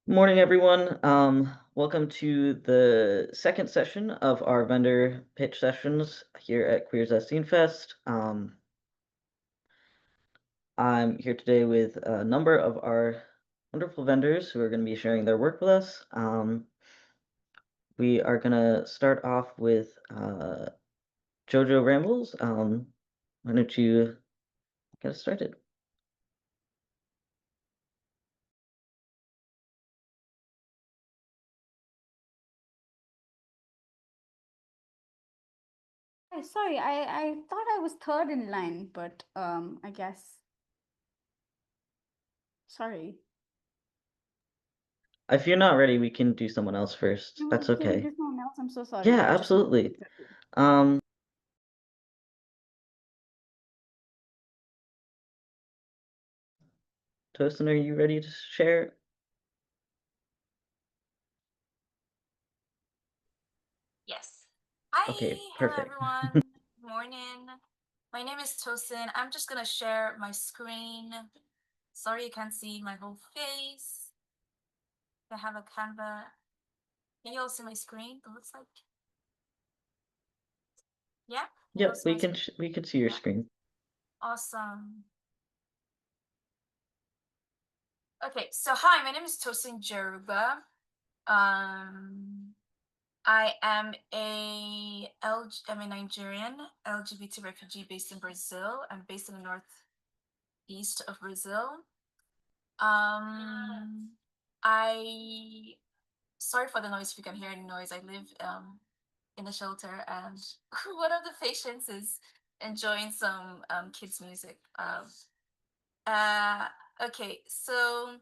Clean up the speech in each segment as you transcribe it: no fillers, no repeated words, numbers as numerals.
Morning, everyone. Welcome to the second session of our vendor pitch sessions here at QZZF Fest. I'm here today with a number of our wonderful vendors who are going to be sharing their work with us. We are going to start off with Jojo Rambles. Why don't you get us started? Hi, sorry, I thought I was third in line, but I guess sorry. If you're not ready, we can do someone else first. That's Can we okay. do someone else? I'm so sorry. Yeah, I just wanted to absolutely. check in. Um, Tosin, are you ready to share? Yes. Okay, Hi, hello perfect. everyone. Morning. My name is Tosin. I'm just gonna share my screen. Sorry you can't see my whole face. I have a Canva. Can you all see my screen? It looks like. Yeah? Can you all Yep, see my screen? we can see your Yeah. screen. Awesome. Okay, so hi, my name is Tosin Jeruba. Um I'm a Nigerian LGBT refugee based in Brazil. I'm based in the northeast of Brazil. Um, I Sorry for the noise if you can hear any noise. I live in a shelter, and one of the patients is enjoying some kids music. Uh, okay, so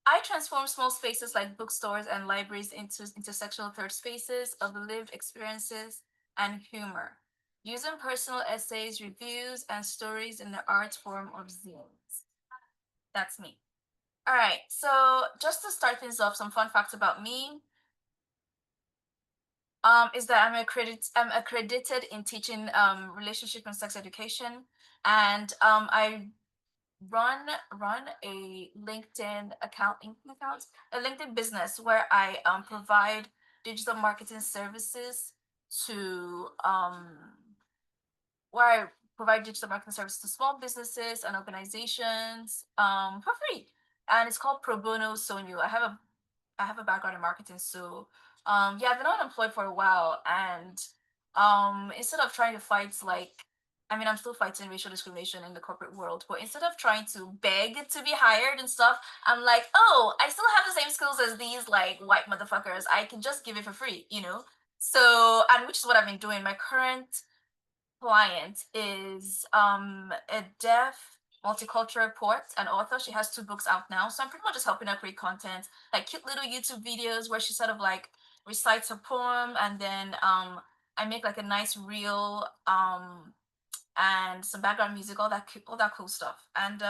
I transform small spaces like bookstores and libraries into intersectional third spaces of lived experiences and humor, using personal essays, reviews, and stories in the art form of zines. That's me. All right, so just to start things off, some fun facts about me is that I'm accredited in teaching relationship and sex education, and I run a a LinkedIn business where I provide digital marketing services to where I provide digital marketing services to small businesses and organizations for free. And it's called Pro Bono Sonio. I have a background in marketing, so yeah, I've been unemployed for a while, and instead of trying to fight I'm still fighting racial discrimination in the corporate world, but instead of trying to beg to be hired and stuff, I'm like, oh, I still have the same skills as these like white motherfuckers. I can just give it for free, you know? So, and which is what I've been doing. My current client is a deaf multicultural poet and author. She has two books out now. So I'm pretty much just helping her create content, like cute little YouTube videos where she sort of like recites a poem, and then I make like a nice reel and some background music, all that cool stuff. And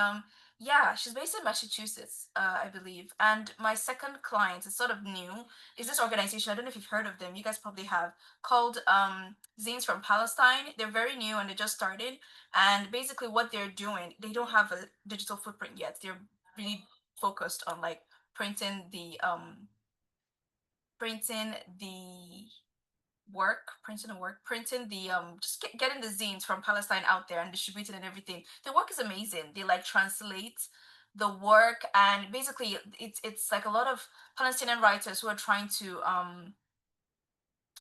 yeah, she's based in Massachusetts, I believe. And my second client is sort of new. Is this organization? I don't know if you've heard of them. You guys probably have, called Zines from Palestine. They're very new and they just started. And basically, what they're doing, they don't have a digital footprint yet. They're really focused on like printing the printing the printing the getting the zines from Palestine out there and distributing and everything. The work is amazing. They like translate the work, and basically it's like a lot of Palestinian writers who are trying to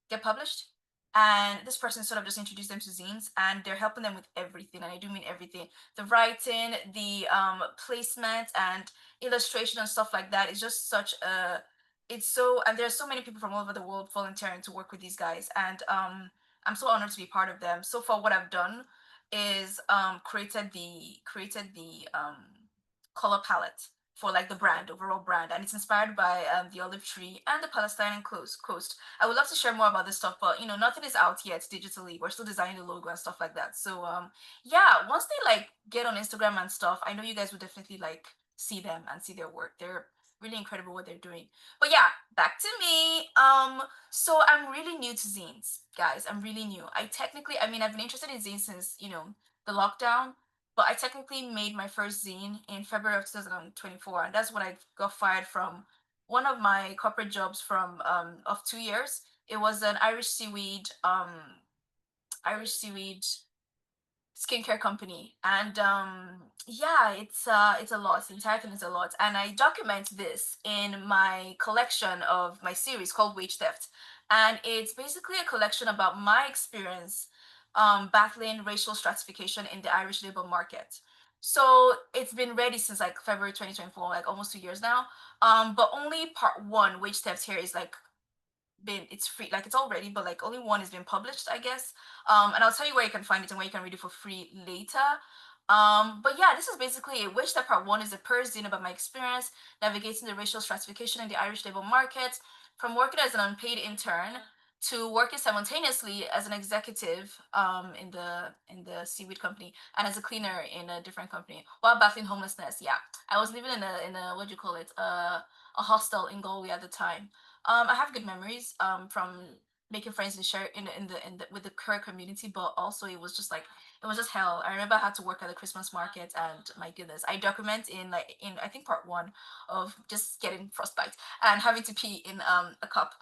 get published. And this person sort of just introduced them to zines, and they're helping them with everything. And I do mean everything: the writing, the placement, and illustration and stuff like that. It's just such a it's so and there's so many people from all over the world volunteering to work with these guys, and I'm so honored to be part of them. So far, what I've done is created the color palette for like the brand, overall brand, and it's inspired by the olive tree and the Palestinian coast. I would love to share more about this stuff, but nothing is out yet digitally. We're still designing the logo and stuff like that. So yeah, once they like get on Instagram and stuff, I know you guys would definitely like see them and see their work. They're really incredible what they're doing. But yeah, back to me. So I'm really new to zines, guys. I'm really new. I've been interested in zines since, the lockdown, but I technically made my first zine in February of 2024, and that's when I got fired from one of my corporate jobs from of 2 years. It was an Irish seaweed skincare company, and yeah, it's a lot. The entire thing is a lot, and I document this in my collection of my series called Wage Theft, and it's basically a collection about my experience battling racial stratification in the Irish labor market. So it's been ready since like February 2024, like almost 2 years now. But only part one, Wage Theft, here is like been it's free, like it's all ready, but like only one has been published, I guess. And I'll tell you where you can find it and where you can read it for free later. But yeah, this is basically it. Which that part one is a person about my experience navigating the racial stratification in the Irish labor market, from working as an unpaid intern to working simultaneously as an executive in the seaweed company and as a cleaner in a different company while battling homelessness. Yeah, I was living in a what do you call it, a hostel in Galway at the time. I have good memories from making friends and share in the with the queer community, but also it was just hell. I remember I had to work at the Christmas market, and my goodness, I document in like in I think part one of just getting frostbite and having to pee in a cup.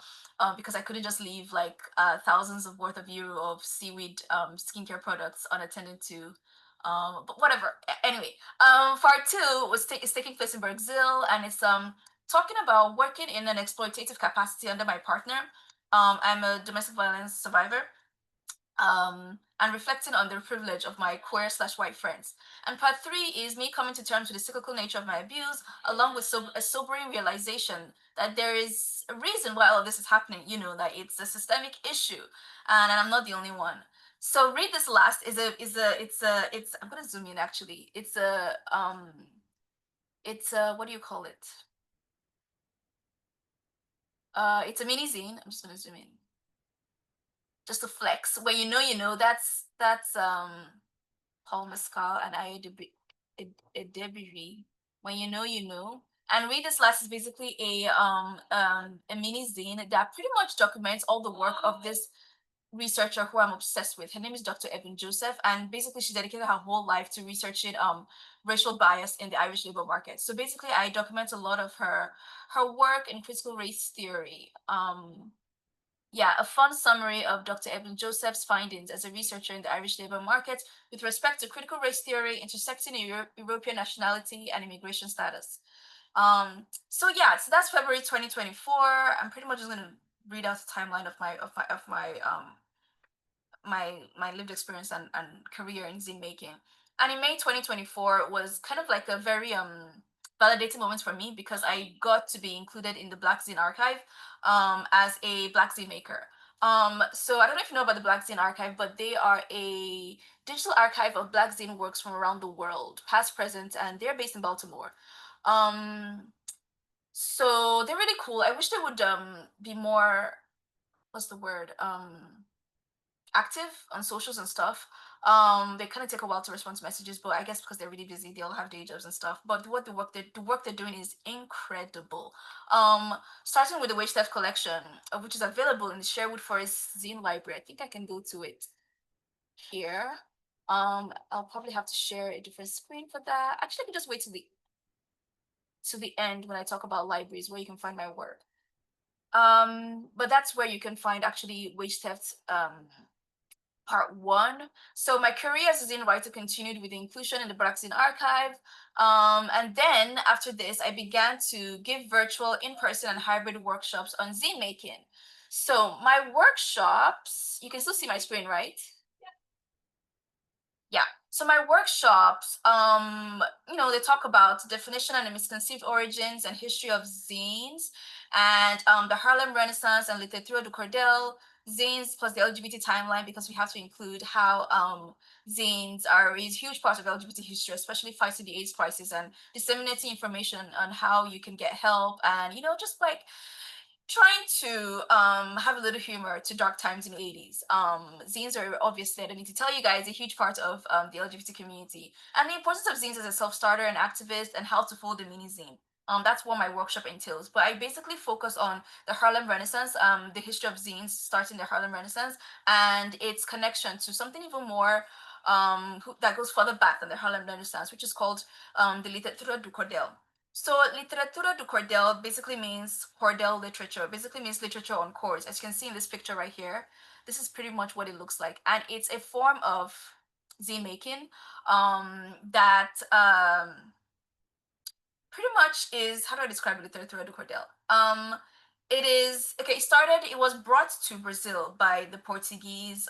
Because I couldn't just leave like thousands of worth of euro of seaweed skincare products unattended to. But whatever. Anyway, part two is taking place in Brazil, and it's talking about working in an exploitative capacity under my partner. I'm a domestic violence survivor, and reflecting on the privilege of my queer slash white friends. And part three is me coming to terms with the cyclical nature of my abuse, along with a sobering realization that there is a reason why all of this is happening. You know, that it's a systemic issue, and I'm not the only one. So read this last it's I'm gonna zoom in actually. It's a what do you call it? It's a mini zine. I'm just gonna zoom in just to flex. When you know, that's Paul Mescal and Debiri. When you know. And Read This Last is basically a mini zine that pretty much documents all the work of this researcher who I'm obsessed with. Her name is Dr. Evan Joseph, and basically she dedicated her whole life to researching racial bias in the Irish labor market. So basically, I document a lot of her work in critical race theory. Yeah, a fun summary of Dr. Evan Joseph's findings as a researcher in the Irish labor market with respect to critical race theory intersecting European nationality and immigration status. So yeah, so that's February 2024. I'm pretty much just gonna read out the timeline of my lived experience and career in zine making. And in May 2024 was kind of like a very validating moment for me because I got to be included in the Black Zine Archive as a Black Zine maker. So I don't know if you know about the Black Zine Archive, but they are a digital archive of Black Zine works from around the world, past, present, and they're based in Baltimore. So they're really cool. I wish they would be more, what's the word, active on socials and stuff. They kind of take a while to respond to messages, but I guess because they're really busy, they all have day jobs and stuff. But the work they're doing is incredible. Starting with the Wage Theft collection, which is available in the Sherwood Forest Zine Library. I think I can go to it here. I'll probably have to share a different screen for that. Actually, I can just wait to the end when I talk about libraries where you can find my work. But that's where you can find actually Wage Theft part one. So my career as a zine writer continued with the inclusion in the Black Zine Archive. And then after this, I began to give virtual, in-person, and hybrid workshops on zine making. So my workshops, you can still see my screen, right? Yeah. So my workshops, they talk about definition and the misconceived origins and history of zines, and the Harlem Renaissance and Literatura du Cordel, zines plus the LGBT timeline, because we have to include how zines are a huge part of LGBT history, especially fighting the AIDS crisis and disseminating information on how you can get help, and just like trying to have a little humor to dark times in the 80s. Zines are obviously, I don't need to tell you guys, a huge part of the LGBT community. And the importance of zines as a self-starter and activist and how to fold a mini zine. That's what my workshop entails. But I basically focus on the Harlem Renaissance, the history of zines starting the Harlem Renaissance, and its connection to something even more that goes further back than the Harlem Renaissance, which is called the Literatura du Cordel. So literatura do cordel basically means cordel literature. Basically means literature on chords. As you can see in this picture right here, this is pretty much what it looks like, and it's a form of zine making that pretty much is, how do I describe literatura do cordel? It is okay. It was brought to Brazil by the Portuguese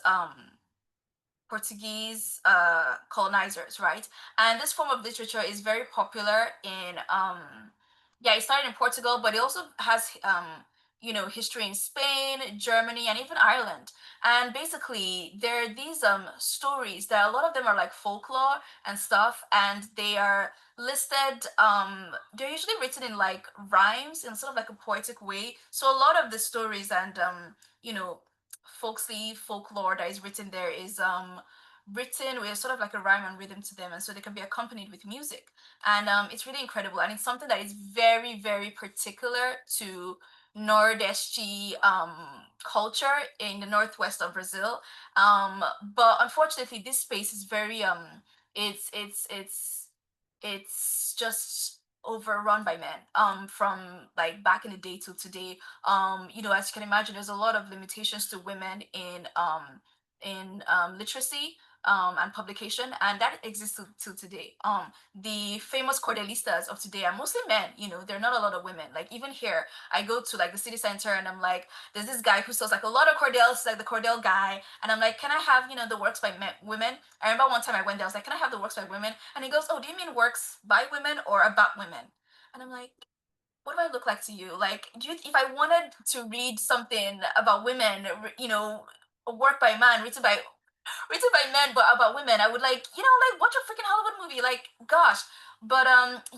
colonizers, right? And this form of literature is very popular in yeah, it started in Portugal, but it also has history in Spain, Germany, and even Ireland. And basically, there are these stories that a lot of them are like folklore and stuff, and they are listed. They're usually written in like rhymes in sort of like a poetic way. So a lot of the stories and you know folksy folklore that is written there is written with sort of like a rhyme and rhythm to them, and so they can be accompanied with music. And it's really incredible, and it's something that is very very particular to Nordeste culture in the northwest of Brazil. But unfortunately this space is very it's it's it's it's just overrun by men from like back in the day till today. As you can imagine, there's a lot of limitations to women in literacy and publication, and that exists till today. The famous cordelistas of today are mostly men. There are not a lot of women. Like even here, I go to like the city center, and I'm like, there's this guy who sells like a lot of cordels, like the cordel guy, and I'm like, can I have the works by women? I remember one time I went there, I was like, can I have the works by women? And he goes, oh, do you mean works by women or about women? And I'm like, what do I look like to you? Like, if I wanted to read something about women, a work by a man written by men but about women, I would like watch a freaking Hollywood movie. Like, gosh. But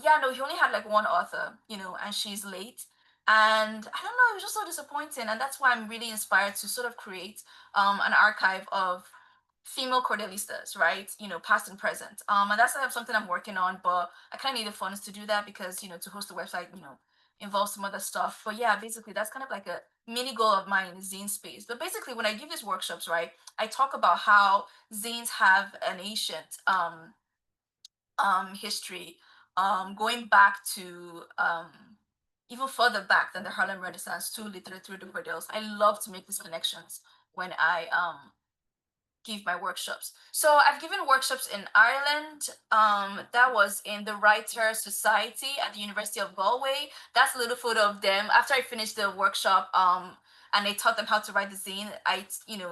yeah, no, he only had like one author, and she's late. And I don't know, it was just so disappointing. And that's why I'm really inspired to sort of create an archive of female cordelistas, right? Past and present. And that's something I'm working on, but I kind of need the funds to do that because, to host a website, involves some other stuff. But yeah, basically that's kind of like a mini goal of mine in the zine space. But basically when I give these workshops, right, I talk about how zines have an ancient history, going back to even further back than the Harlem Renaissance to literature de cordels. I love to make these connections when I give my workshops. So I've given workshops in Ireland. That was in the Writer Society at the University of Galway. That's a little photo of them after I finished the workshop. And they taught them how to write the zine.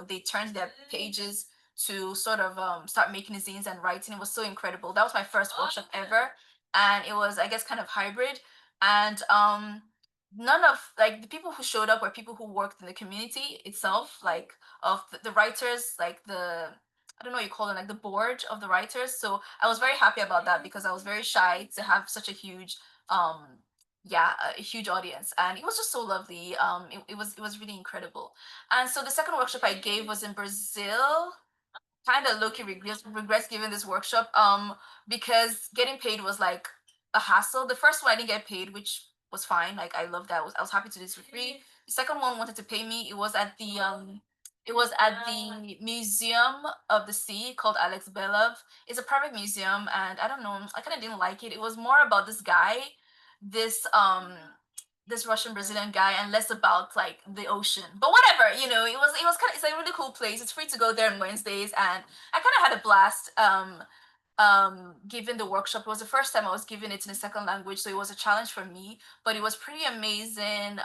They turned their pages to sort of start making the zines and writing. It was so incredible. That was my first workshop ever, and it was, I guess, kind of hybrid. And none of like the people who showed up were people who worked in the community itself, like of the writers, like I don't know what you call them, like the board of the writers. So I was very happy about that because I was very shy to have such a huge um yeah, a huge audience, and it was just so lovely. It was really incredible. And so the second workshop I gave was in Brazil. Kind of low-key regrets giving this workshop because getting paid was like a hassle. The first one I didn't get paid, which was fine. Like, I love that. I was happy to do this for free. The second one wanted to pay me. It was at the Museum of the Sea called Alex Belov. It's a private museum, and I don't know, I kind of didn't like it. It was more about this guy, this this Russian Brazilian guy, and less about like the ocean. But whatever, it was kind of, it's a really cool place. It's free to go there on Wednesdays, and I kind of had a blast giving the workshop. It was the first time I was giving it in a second language, so it was a challenge for me, but it was pretty amazing.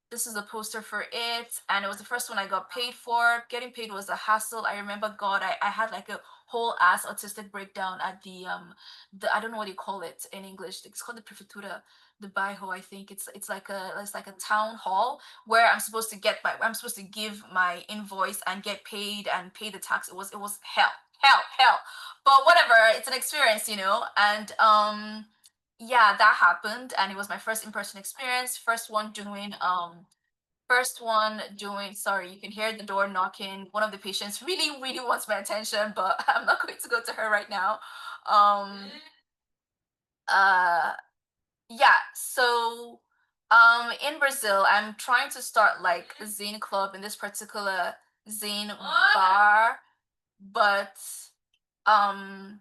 This is a poster for it, and it was the first one I got paid for. Getting paid was a hassle. I remember, God, I had like a whole ass autistic breakdown at the I don't know what you call it in English. It's called the prefeitura, the bairro. I think it's like a town hall where I'm supposed to give my invoice and get paid and pay the tax. It was hell, hell, hell. But whatever, it's an experience, and yeah, that happened, and it was my first in-person experience. First one doing, sorry, you can hear the door knocking. One of the patients really really wants my attention, but I'm not going to go to her right now. um uh yeah, so in Brazil I'm trying to start like a zine club in this particular zine bar, but um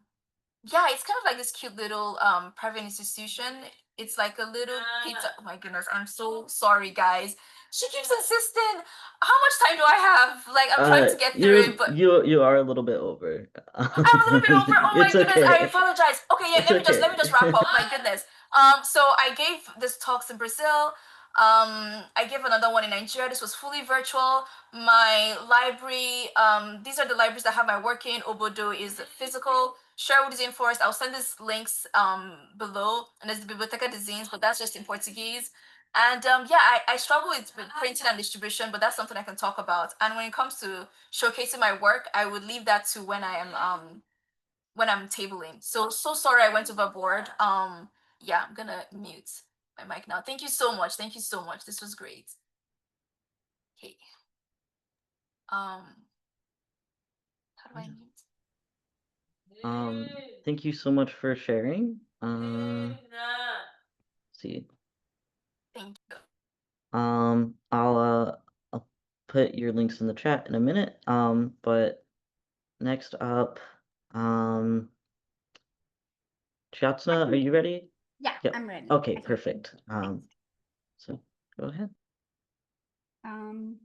Yeah, it's kind of like this cute little private institution. It's like a little pizza. Oh my goodness, I'm so sorry, guys. She keeps insisting. How much time do I have? Like, I'm trying to get through it, but You are a little bit over. I'm a little bit over. Oh my It's goodness, I okay. apologize. Okay, yeah, It's let okay. me just wrap up. My goodness. So I gave this talks in Brazil. I gave another one in Nigeria. This was fully virtual. My library, these are the libraries that have my work in. Obodo is physical. Sherwood is in Forest. I'll send these links below. And there's the Biblioteca de Zines, but that's just in Portuguese. And yeah, I struggle with printing and distribution, but that's something I can talk about. And when it comes to showcasing my work, I would leave that to when I'm tabling. So sorry I went overboard. Yeah, I'm gonna mute my mic now. Thank you so much. Thank you so much. This was great. Okay. How do I mute? Thank you so much for sharing. See. Thank you. I'll put your links in the chat in a minute. But next up, Chatsuna, are you ready? Yeah, Yep. I'm ready. Okay, I can. perfect. So go ahead. Um,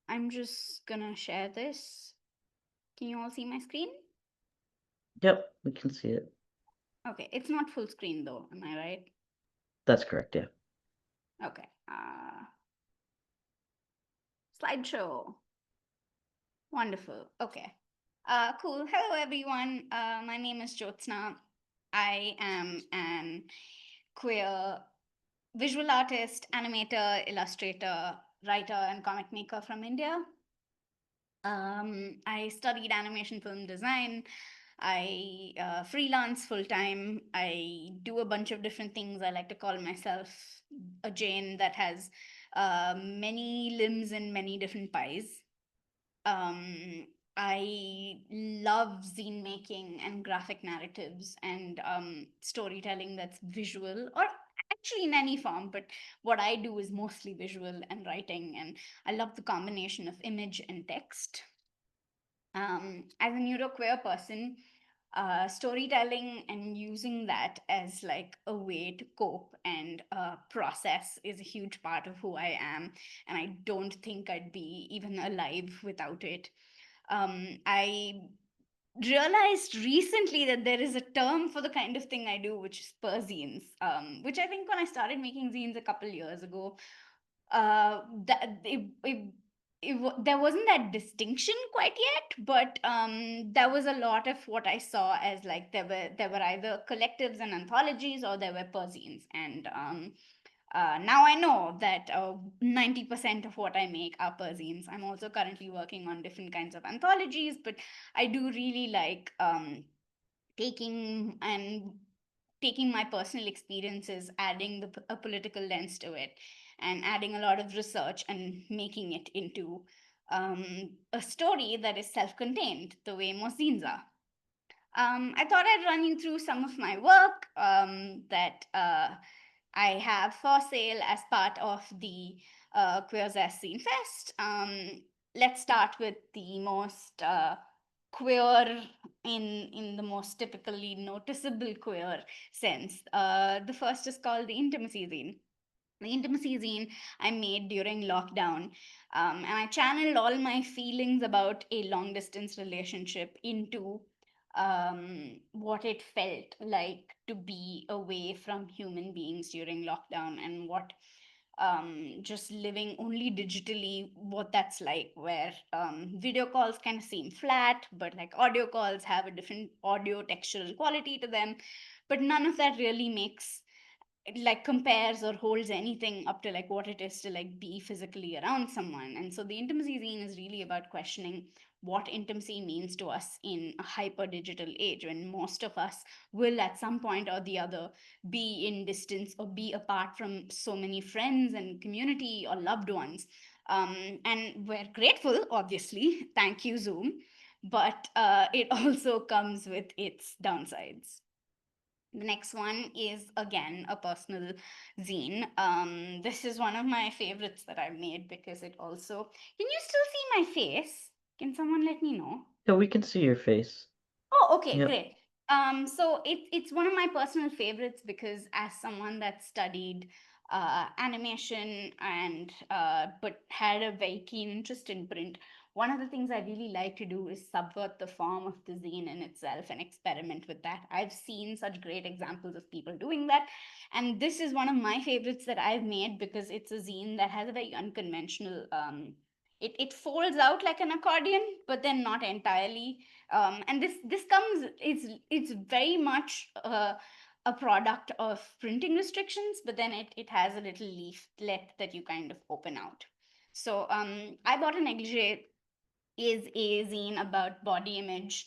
I'm just gonna share this. Can you all see my screen? Yep, we can see it. Okay, it's not full screen though, am I right? That's correct, yeah. Okay. Slideshow. Wonderful. Okay. Cool. Hello, everyone. My name is Jyotsna. I am an queer visual artist, animator, illustrator, writer, and comic maker from India. I studied animation film design. I freelance full time. I do a bunch of different things. I like to call myself a Jane that has many limbs and many different pies. I love zine making and graphic narratives and storytelling that's visual or actually in any form, but what I do is mostly visual and writing, and I love the combination of image and text. As a neuroqueer person, storytelling and using that as like a way to cope and process is a huge part of who I am, and I don't think I'd be even alive without it. I realized recently that there is a term for the kind of thing I do, which is perzines, which I think when I started making zines a couple years ago, that there wasn't that distinction quite yet, but there was a lot of what I saw as like there were either collectives and anthologies or there were perzines, and now I know that 90% of what I make are perzines. I'm also currently working on different kinds of anthologies, but I do really like taking and taking my personal experiences, adding a political lens to it, and adding a lot of research and making it into a story that is self-contained, the way most zines are. I thought I'd run you through some of my work that I have for sale as part of the QZZF Scene Fest. Let's start with the most queer in the most typically noticeable queer sense. The first is called the Intimacy Zine. The Intimacy Zine I made during lockdown, and I channeled all my feelings about a long distance relationship into what it felt like to be away from human beings during lockdown, and what just living only digitally, what that's like, where video calls kind of seem flat, but like audio calls have a different audio textural quality to them, but none of that really makes like compares or holds anything up to like what it is to like be physically around someone. And so the Intimacy Zine is really about questioning what intimacy means to us in a hyper digital age, when most of us will at some point or the other be in distance or be apart from so many friends and community or loved ones. And we're grateful, obviously, thank you Zoom, but it also comes with its downsides. The next one is again a personal zine. This is one of my favorites that I've made because it also. Can you still see my face? Can someone let me know? Yeah, we can see your face. Oh, okay, Yep. great. So it's one of my personal favorites because as someone that studied animation and but had a very keen interest in print, one of the things I really like to do is subvert the form of the zine in itself and experiment with that. I've seen such great examples of people doing that, and this is one of my favorites that I've made because it's a zine that has a very unconventional. It folds out like an accordion, but then not entirely, and this comes it's very much a product of printing restrictions, but then it has a little leaflet that you kind of open out. So I bought a negligee is a zine about body image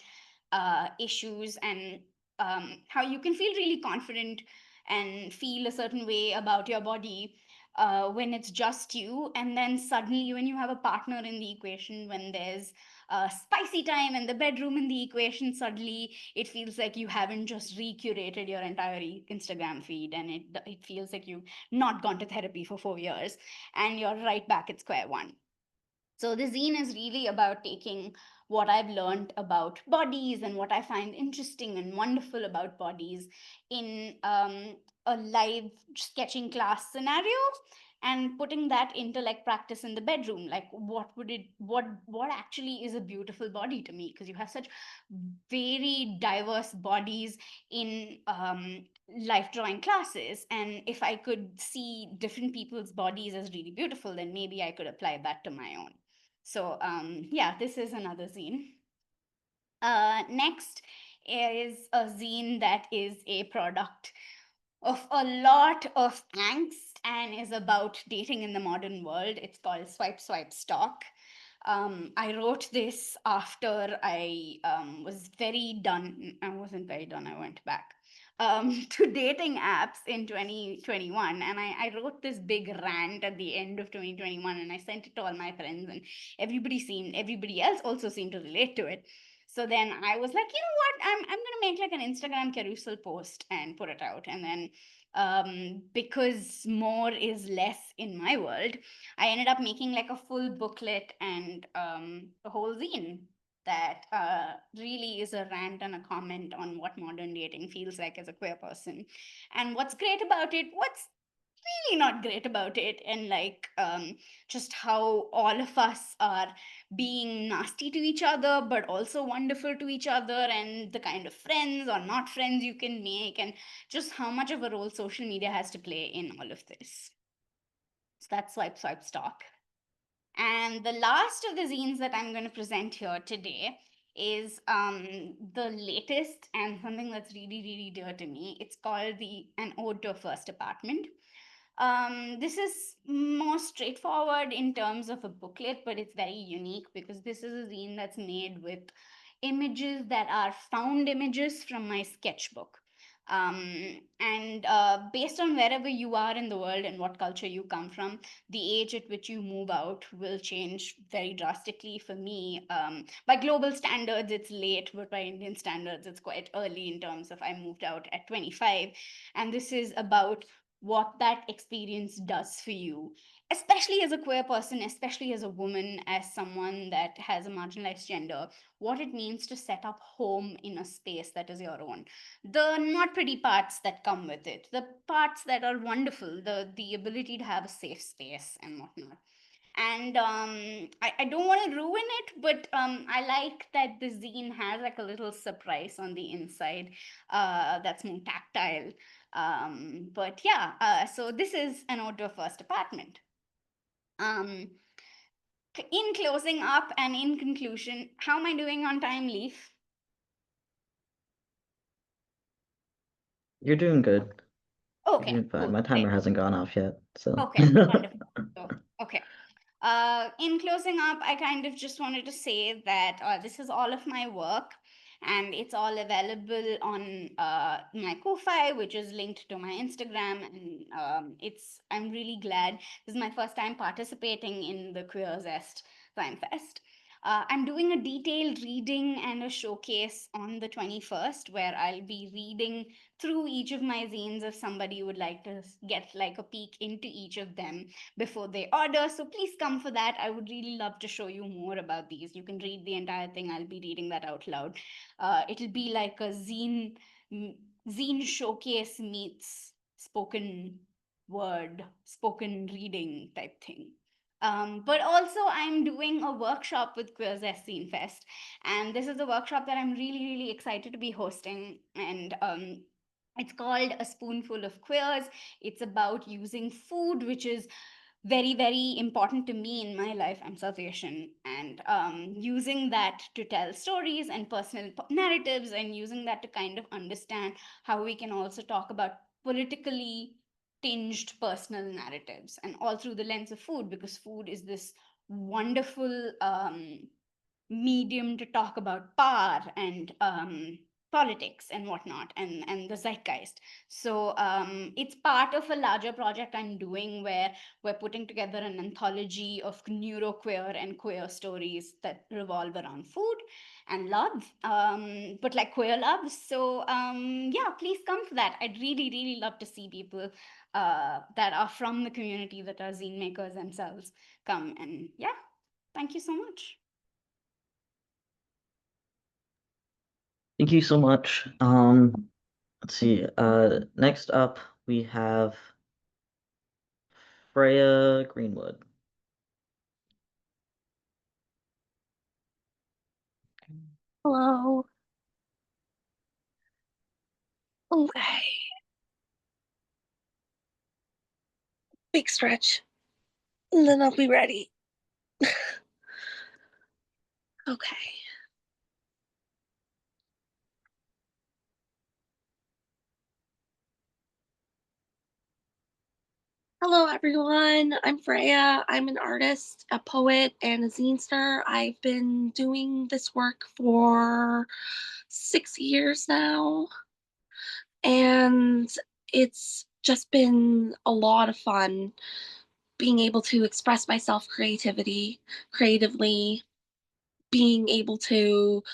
issues, and how you can feel really confident and feel a certain way about your body when it's just you, and then suddenly when you have a partner in the equation, when there's spicy time in the bedroom in the equation, suddenly it feels like you haven't just recurated your entire Instagram feed, and it feels like you've not gone to therapy for 4 years and you're right back at square one. So the zine is really about taking what I've learned about bodies and what I find interesting and wonderful about bodies in a live sketching class scenario, and putting that into like practice in the bedroom. Like what actually is a beautiful body to me, because you have such very diverse bodies in life drawing classes, and if I could see different people's bodies as really beautiful, then maybe I could apply that to my own. So yeah, this is another zine. Next is a zine that is a product of a lot of angst and is about dating in the modern world. It's called Swipe Swipe Stalk. I wrote this after I was very done. I wasn't very done. I went back to dating apps in 2021, and I wrote this big rant at the end of 2021, and I sent it to all my friends, and everybody else also seemed to relate to it. So then I was like, you know what? I'm gonna make like an Instagram carousel post and put it out, and then because more is less in my world, I ended up making like a full booklet and a whole zine that really is a rant and a comment on what modern dating feels like as a queer person, and what's great about it, what's really not great about it, and like just how all of us are being nasty to each other but also wonderful to each other, and the kind of friends or not friends you can make, and just how much of a role social media has to play in all of this. So that's Swipe Swipe Stalk. And the last of the zines that I'm going to present here today is the latest and something that's really, really dear to me. It's called the An Ode to a First Apartment. This is more straightforward in terms of a booklet, but it's very unique because this is a zine that's made with images that are found images from my sketchbook. And based on wherever you are in the world and what culture you come from, the age at which you move out will change very drastically. For me, by global standards, it's late, but by Indian standards, it's quite early in terms of I moved out at 25. And this is about what that experience does for you, especially as a queer person, especially as a woman, as someone that has a marginalized gender, what it means to set up home in a space that is your own. The not pretty parts that come with it, the parts that are wonderful, the ability to have a safe space and whatnot. And I don't want to ruin it, but I like that the zine has like a little surprise on the inside that's more tactile. But yeah, so this is An Ode to a First Apartment. Um, in closing up and in conclusion, how am I doing on time, Leaf? You're doing good. You're Okay, doing fine. cool, My great. timer hasn't gone off yet, so. Okay, wonderful. So, okay. In closing up, I kind of just wanted to say that this is all of my work, and it's all available on my Ko-fi, which is linked to my Instagram. And I'm really glad this is my first time participating in the Queer Zest Crime Fest. I'm doing a detailed reading and a showcase on the 21st where I'll be reading through each of my zines if somebody would like to get like a peek into each of them before they order. So please come for that. I would really love to show you more about these. You can read the entire thing. I'll be reading that out loud. It'll be like a zine showcase meets spoken word, spoken reading type thing. But also, I'm doing a workshop with QZZF Fest, and this is a workshop that I'm really, really excited to be hosting. And it's called A Spoonful of Queers. It's about using food, which is very, very important to me in my life. I'm South Asian, and using that to tell stories and personal narratives, and using that to kind of understand how we can also talk about politically tinged personal narratives, and all through the lens of food, because food is this wonderful medium to talk about power and politics and whatnot, and the zeitgeist. So it's part of a larger project I'm doing where we're putting together an anthology of neuroqueer and queer stories that revolve around food and love, but like queer love. So yeah, please come for that. I'd really, really love to see people that are from the community, that are zine makers themselves, come. And yeah, thank you so much. Thank you so much. Let's see. Next up we have Freya Greenwood. Hello. Okay. Big stretch. And then I'll be ready. Okay. Hello, everyone. I'm Freya. I'm an artist, a poet, and a zine star. I've been doing this work for 6 years now, and it's just been a lot of fun being able to express myself creatively, being able to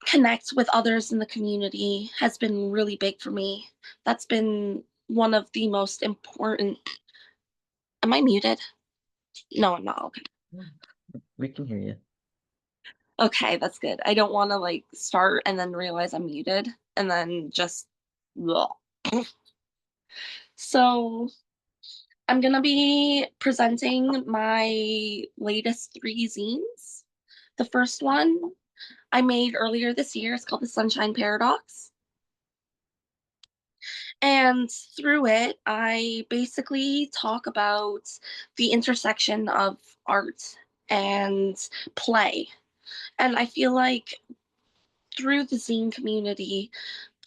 connect with others in the community has been really big for me. That's been one of the most important. Am I muted? No, I'm not. Okay. We can hear you. Okay, that's good. I don't want to like start and then realize I'm muted and then just. Ugh. So I'm gonna be presenting my latest 3 zines. The first one I made earlier this year is called The Sunshine Paradox. And through it, I basically talk about the intersection of art and play. And I feel like through the zine community,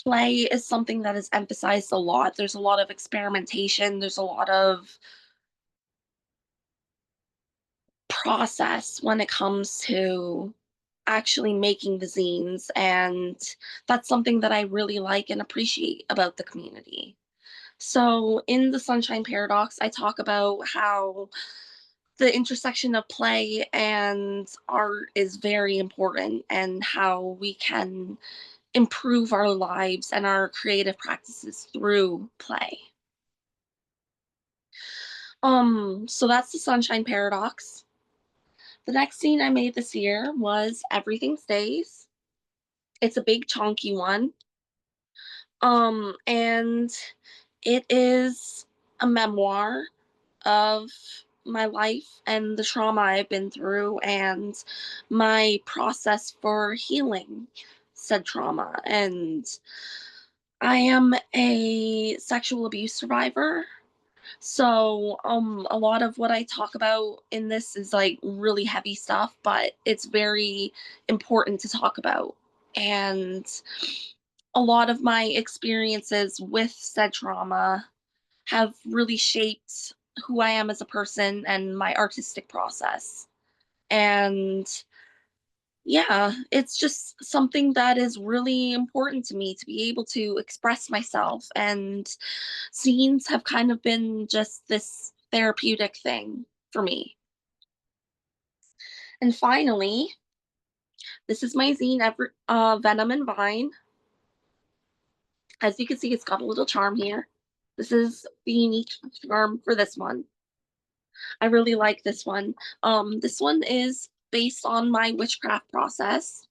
play is something that is emphasized a lot. There's a lot of experimentation, there's a lot of process when it comes to actually making the zines. And that's something that I really like and appreciate about the community. So in the Sunshine Paradox, I talk about how the intersection of play and art is very important, and how we can improve our lives and our creative practices through play. So that's the Sunshine Paradox. The next scene I made this year was Everything Stays. It's a big chunky one. And it is a memoir of my life and the trauma I've been through, and my process for healing said trauma. And I am a sexual abuse survivor. So a lot of what I talk about in this is like really heavy stuff, but it's very important to talk about. And a lot of my experiences with said trauma have really shaped who I am as a person and my artistic process. And yeah, it's just something that is really important to me to be able to express myself. And zines have kind of been just this therapeutic thing for me. And finally, this is my zine, Venom and Vine. As you can see, it's got a little charm here. This is the unique charm for this one. I really like this one. This one is based on my witchcraft process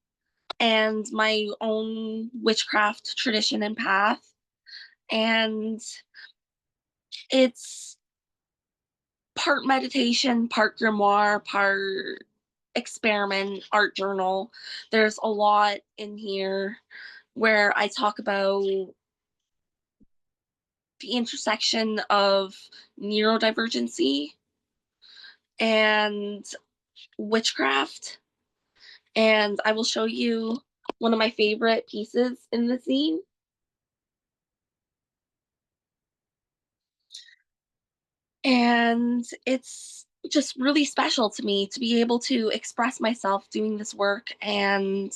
and my own witchcraft tradition and path. And it's part meditation, part grimoire, part experiment, art journal. There's a lot in here where I talk about the intersection of neurodivergency and witchcraft. And I will show you one of my favorite pieces in the zine. And it's just really special to me to be able to express myself doing this work and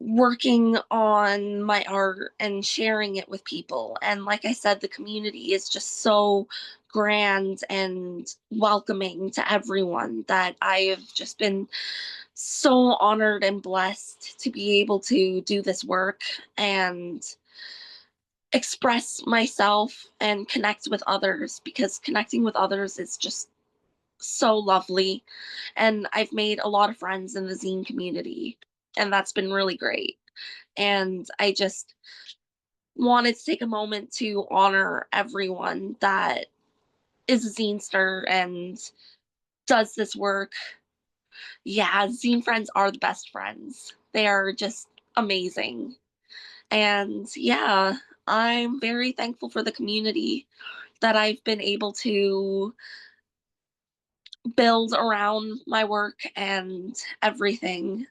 working on my art and sharing it with people. And like I said, the community is just so grand and welcoming to everyone that I have just been so honored and blessed to be able to do this work and express myself and connect with others, because connecting with others is just so lovely. And I've made a lot of friends in the zine community, and that's been really great. And I just wanted to take a moment to honor everyone that is a zinester and does this work. Yeah, zine friends are the best friends. They are just amazing. And yeah, I'm very thankful for the community that I've been able to build around my work and everything.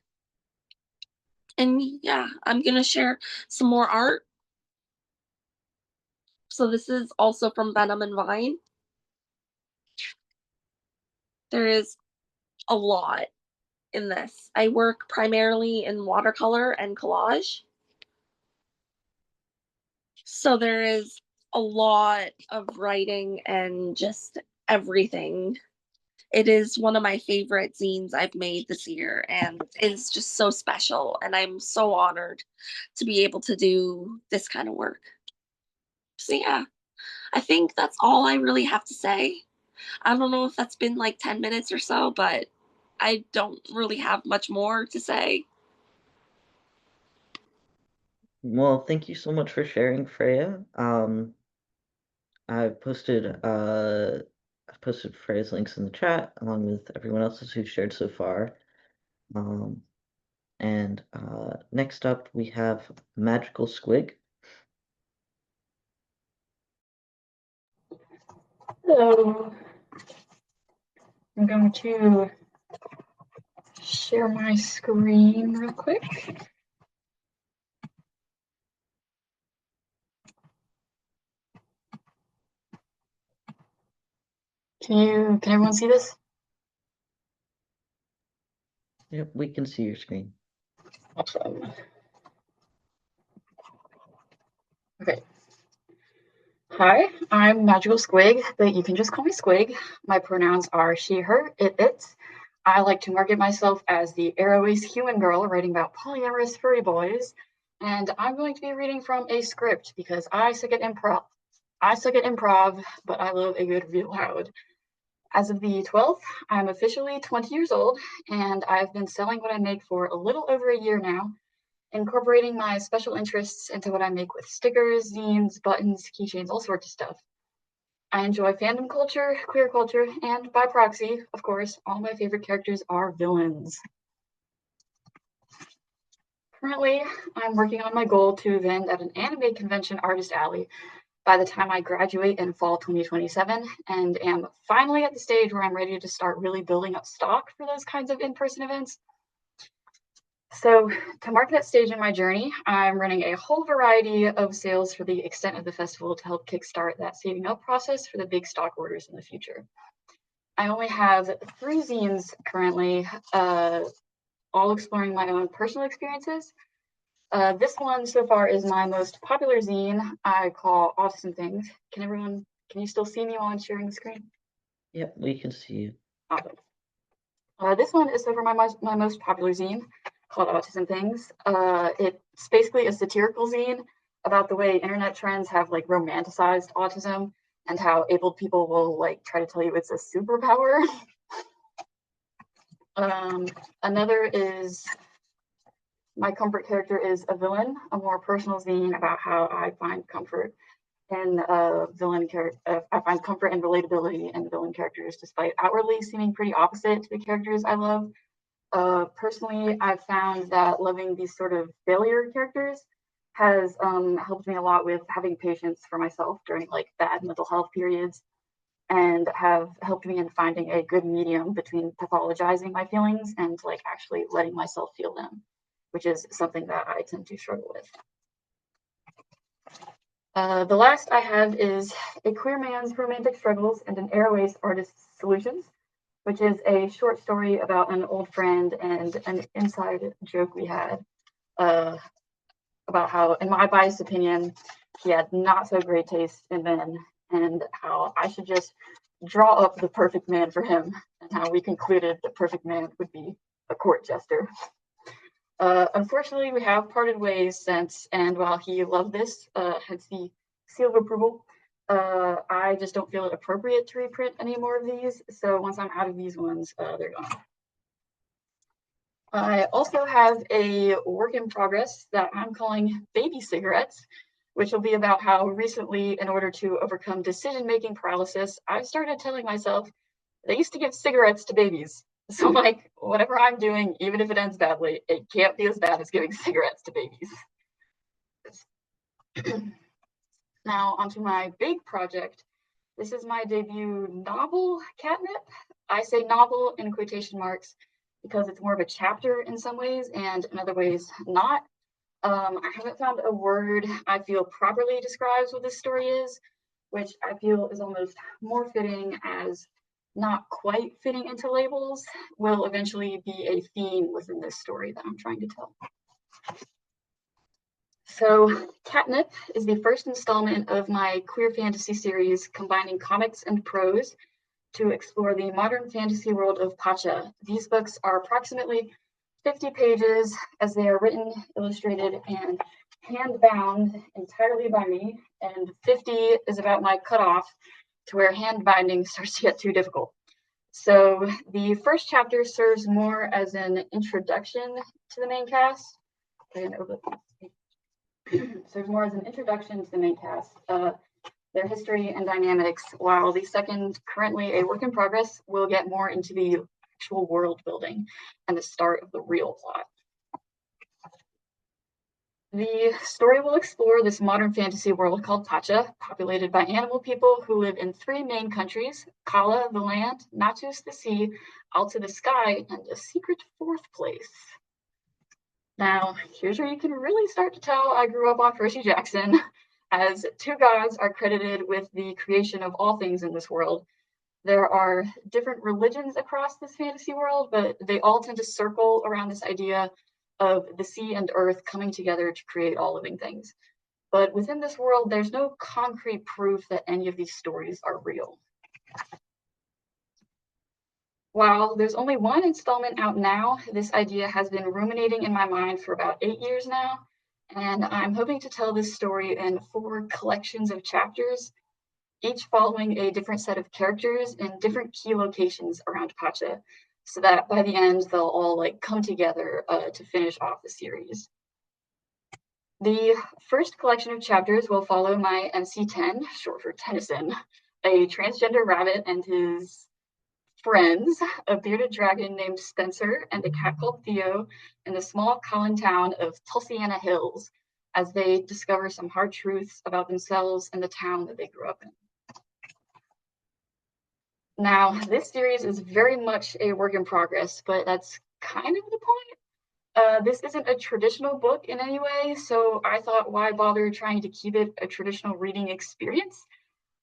And yeah, I'm gonna share some more art. So this is also from Venom and Vine. There is a lot in this. I work primarily in watercolor and collage. So there is a lot of writing and just everything. It is one of my favorite zines I've made this year, and it's just so special. And I'm so honored to be able to do this kind of work. So yeah, I think that's all I really have to say. I don't know if that's been like 10 minutes or so, but I don't really have much more to say. Well, thank you so much for sharing, Freya. I've posted Freya's links in the chat along with everyone else's who's shared so far. And next up we have Magical Squig. Hello. I'm going to share my screen real quick. Can everyone see this? Yep, we can see your screen. Awesome. Okay. Hi, I'm Magical Squig, but you can just call me Squig. My pronouns are she, her, it. I like to market myself as the Arroways human girl writing about polyamorous furry boys. And I'm going to be reading from a script because I suck at improv. But I love a good real loud. As of the 12th, I'm officially 20 years old, and I've been selling what I make for a little over a year now, incorporating my special interests into what I make with stickers, zines, buttons, keychains, all sorts of stuff. I enjoy fandom culture, queer culture, and by proxy, of course, all my favorite characters are villains. Currently, I'm working on my goal to vend at an anime convention artist alley by the time I graduate in fall 2027, and am finally at the stage where I'm ready to start really building up stock for those kinds of in-person events. So to mark that stage in my journey, I'm running a whole variety of sales for the extent of the festival to help kickstart that saving up process for the big stock orders in the future. I only have 3 zines currently, all exploring my own personal experiences. This one so far is my most popular zine. I call Awesome Things. Can you still see me while I'm sharing the screen? Yep, we can see you. Awesome. This one is over my most popular zine called Autism Things. It's basically a satirical zine about the way internet trends have like romanticized autism and how abled people will like try to tell you it's a superpower. Another is my comfort character is a villain, a more personal zine about how I find comfort in villain character. I find comfort and relatability in villain characters, despite outwardly seeming pretty opposite to the characters I love. Personally, I've found that loving these sort of failure characters has helped me a lot with having patience for myself during like bad mental health periods, and have helped me in finding a good medium between pathologizing my feelings and like actually letting myself feel them, which is something that I tend to struggle with. The last I have is A Queer Man's Romantic Struggles and an Airways Artist's Solutions, which is a short story about an old friend and an inside joke we had about how, in my biased opinion, he had not so great taste in men, and how I should just draw up the perfect man for him, and how we concluded the perfect man would be a court jester. Unfortunately, we have parted ways since, and while he loved this, hence the seal of approval, I just don't feel it appropriate to reprint any more of these. So once I'm out of these ones, they're gone. I also have a work in progress that I'm calling Baby Cigarettes, which will be about how recently, in order to overcome decision-making paralysis, I started telling myself they used to give cigarettes to babies. So like whatever I'm doing, even if it ends badly, it can't be as bad as giving cigarettes to babies. Now onto my big project. This is my debut novel, Catnip. I say novel in quotation marks because it's more of a chapter in some ways and in other ways not. I haven't found a word I feel properly describes what this story is, which I feel is almost more fitting, as not quite fitting into labels will eventually be a theme within this story that I'm trying to tell. So Catnip is the first installment of my queer fantasy series combining comics and prose to explore the modern fantasy world of Pacha. These books are approximately 50 pages, as they are written, illustrated, and hand-bound entirely by me, and 50 is about my cutoff to where hand binding starts to get too difficult. So the first chapter serves more as an introduction to the main cast. Serves more as an introduction to the main cast, their history and dynamics, while the second, currently a work in progress, will get more into the actual world building and the start of the real plot. The story will explore this modern fantasy world called Pacha, populated by animal people who live in 3 main countries: Kala, the land; Natus, the sea; Alta, the sky; and a secret 4th place. Now, here's where you can really start to tell I grew up on Percy Jackson, as 2 gods are credited with the creation of all things in this world. There are different religions across this fantasy world, but they all tend to circle around this idea of the sea and earth coming together to create all living things. But within this world, there's no concrete proof that any of these stories are real. While there's only 1 installment out now, this idea has been ruminating in my mind for about 8 years now, and I'm hoping to tell this story in 4 collections of chapters, each following a different set of characters in different key locations around Pacha, so that by the end they'll all like come together to finish off the series. The first collection of chapters will follow my MC10, short for Tennyson, a transgender rabbit and his friends, a bearded dragon named Spencer, and a cat called Theo, in the small Colin town of Tulsiana Hills, as they discover some hard truths about themselves and the town that they grew up in. Now, this series is very much a work in progress, but that's kind of the point. This isn't a traditional book in any way, so I thought, why bother trying to keep it a traditional reading experience?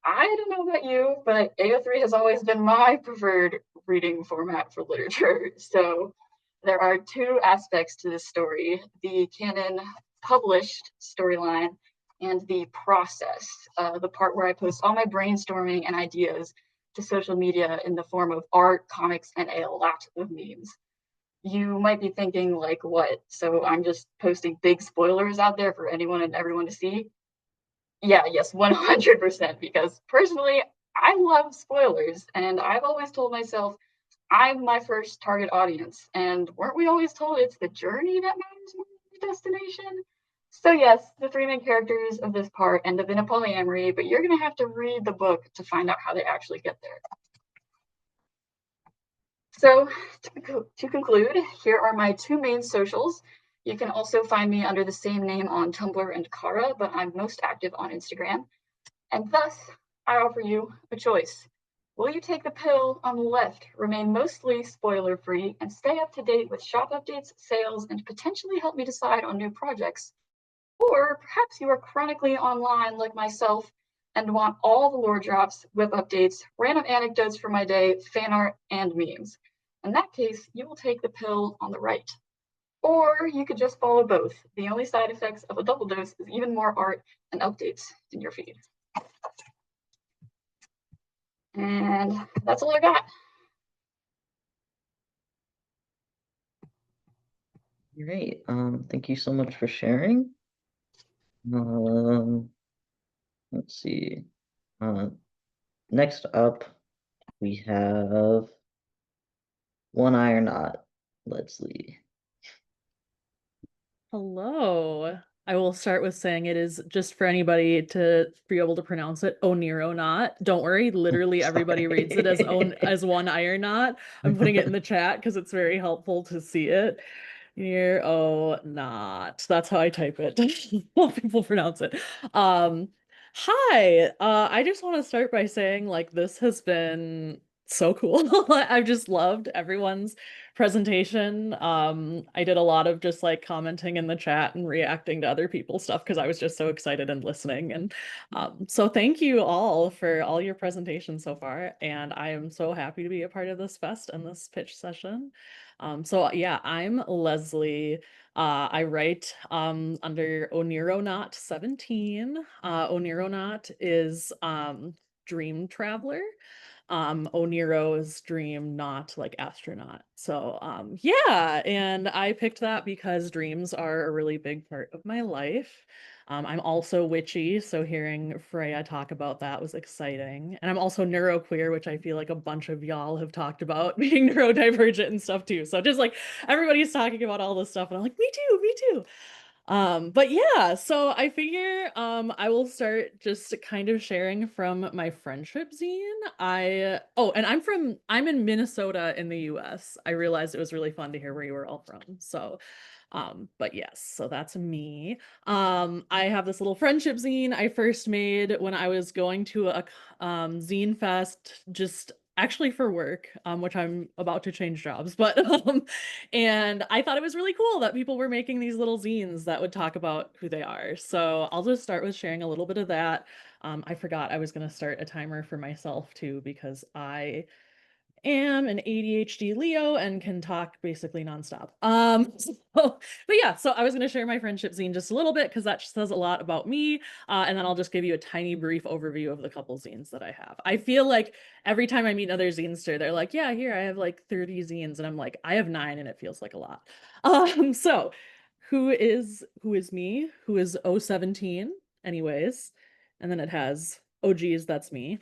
I don't know about you, but AO3 has always been my preferred reading format for literature. So there are 2 aspects to this story: the canon published storyline and the process, the part where I post all my brainstorming and ideas to social media in the form of art, comics, and a lot of memes. You might be thinking, like, what? So I'm just posting big spoilers out there for anyone and everyone to see? Yeah, yes, 100%. Because personally, I love spoilers, and I've always told myself I'm my first target audience. And weren't we always told it's the journey that matters more than the destination? So, yes, the three main characters of this part end up in a polyamory, but you're going to have to read the book to find out how they actually get there. So, to conclude, here are my two main socials. You can also find me under the same name on Tumblr and Kara, but I'm most active on Instagram. And thus, I offer you a choice. Will you take the pill on the left, remain mostly spoiler free, and stay up to date with shop updates, sales, and potentially help me decide on new projects? Or perhaps you are chronically online like myself and want all the lore drops, whip updates, random anecdotes from my day, fan art, and memes. In that case, you will take the pill on the right. Or you could just follow both. The only side effects of a double dose is even more art and updates in your feed. And that's all I got. Great. Thank you so much for sharing. Let's see. Next up, we have One Eye or Not, Leslie. Hello. I will start with saying it is just for anybody to be able to pronounce it, Oniro not. Don't worry, literally everybody reads it as One Eye or Not. I'm putting it in the chat because it's very helpful to see it. Not. That's how I type it. How people pronounce it. Hi. I just want to start by saying like this has been so cool. I've just loved everyone's presentation. I did a lot of just like commenting in the chat and reacting to other people's stuff because I was just so excited and listening. And so thank you all for all your presentations so far. And I am so happy to be a part of this fest and this pitch session. So yeah, I'm Leslie. I write under Onironaut 17. Onironaut is dream traveler. Oniro's dream, not like astronaut. So yeah, and I picked that because dreams are a really big part of my life. I'm also witchy, so hearing Freya talk about that was exciting. And I'm also neuroqueer, which I feel like a bunch of y'all have talked about being neurodivergent and stuff too. So just like everybody's talking about all this stuff, and I'm like, me too, me too. But yeah, so I figure I will start just kind of sharing from my friendship zine. And I'm in Minnesota in the US. I realized it was really fun to hear where you were all from. So but yes, so that's me. I have this little friendship zine I first made when I was going to a zine fest, just actually for work, which I'm about to change jobs, but and I thought it was really cool that people were making these little zines that would talk about who they are. So I'll just start with sharing a little bit of that. I forgot I was going to start a timer for myself too, because I am an ADHD Leo and can talk basically nonstop. But yeah, so I was going to share my friendship zine just a little bit because that says a lot about me. And then I'll just give you a tiny brief overview of the couple zines that I have. I feel like every time I meet another zinester, they're like, yeah, here I have like 30 zines. And I'm like, I have 9 and it feels like a lot. So who is me? Who is 017 anyways? And then it has, oh geez, that's me.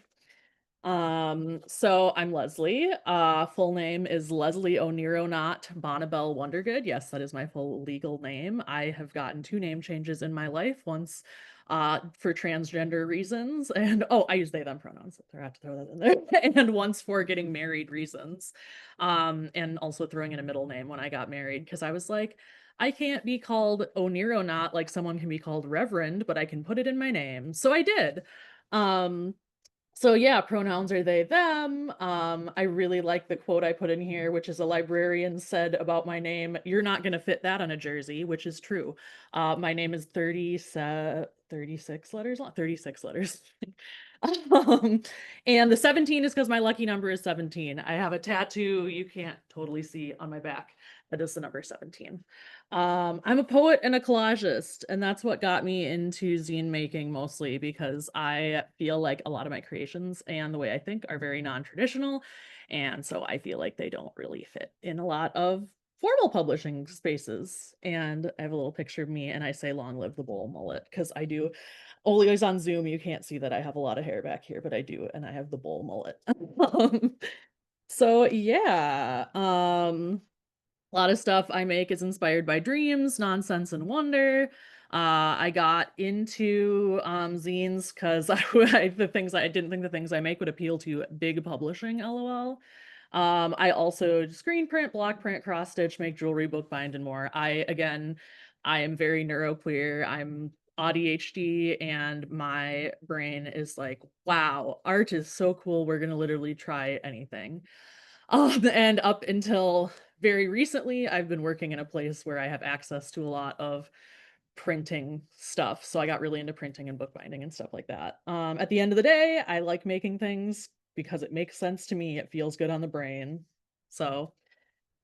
So I'm Leslie. Full name is Leslie Onironot Bonnabelle Wondergood. Yes, that is my full legal name. I have gotten 2 name changes in my life. Once for transgender reasons, and I use they them pronouns. I forgot to throw that in there. And once for getting married reasons. And also throwing in a middle name when I got married, because I was like, I can't be called Onironot like someone can be called Reverend, but I can put it in my name. So I did. So yeah, pronouns are they, them. I really like the quote I put in here, which is a librarian said about my name, "You're not going to fit that on a jersey," which is true. My name is 36 letters long, 36 letters. And the 17 is because my lucky number is 17. I have a tattoo you can't totally see on my back That is the number 17. I'm a poet and a collagist, and that's what got me into zine making mostly because I feel like a lot of my creations and the way I think are very non-traditional. And so I feel like they don't really fit in a lot of formal publishing spaces. And I have a little picture of me and I say long live the bowl mullet because I do. Always on Zoom, you can't see that I have a lot of hair back here, but I do, and I have the bowl mullet. So yeah, a lot of stuff I make is inspired by dreams, nonsense, and wonder. I got into zines because the things I didn't think the things I make would appeal to big publishing, lol. I also screen print, block print, cross stitch, make jewelry, bookbind, and more. I am very neuroqueer. I'm ADHD, and my brain is like, wow, art is so cool. We're gonna literally try anything. And up until very recently, I've been working in a place where I have access to a lot of printing stuff. So I got really into printing and bookbinding and stuff like that. At the end of the day, I like making things because it makes sense to me. It feels good on the brain. So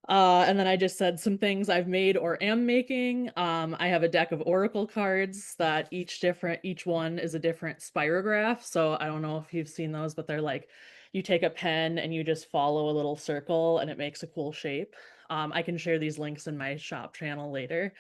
and then I just said some things I've made or am making. I have a deck of oracle cards that each one is a different spirograph. So I don't know if you've seen those, but they're like you take a pen and you just follow a little circle and it makes a cool shape. I can share these links in my shop channel later.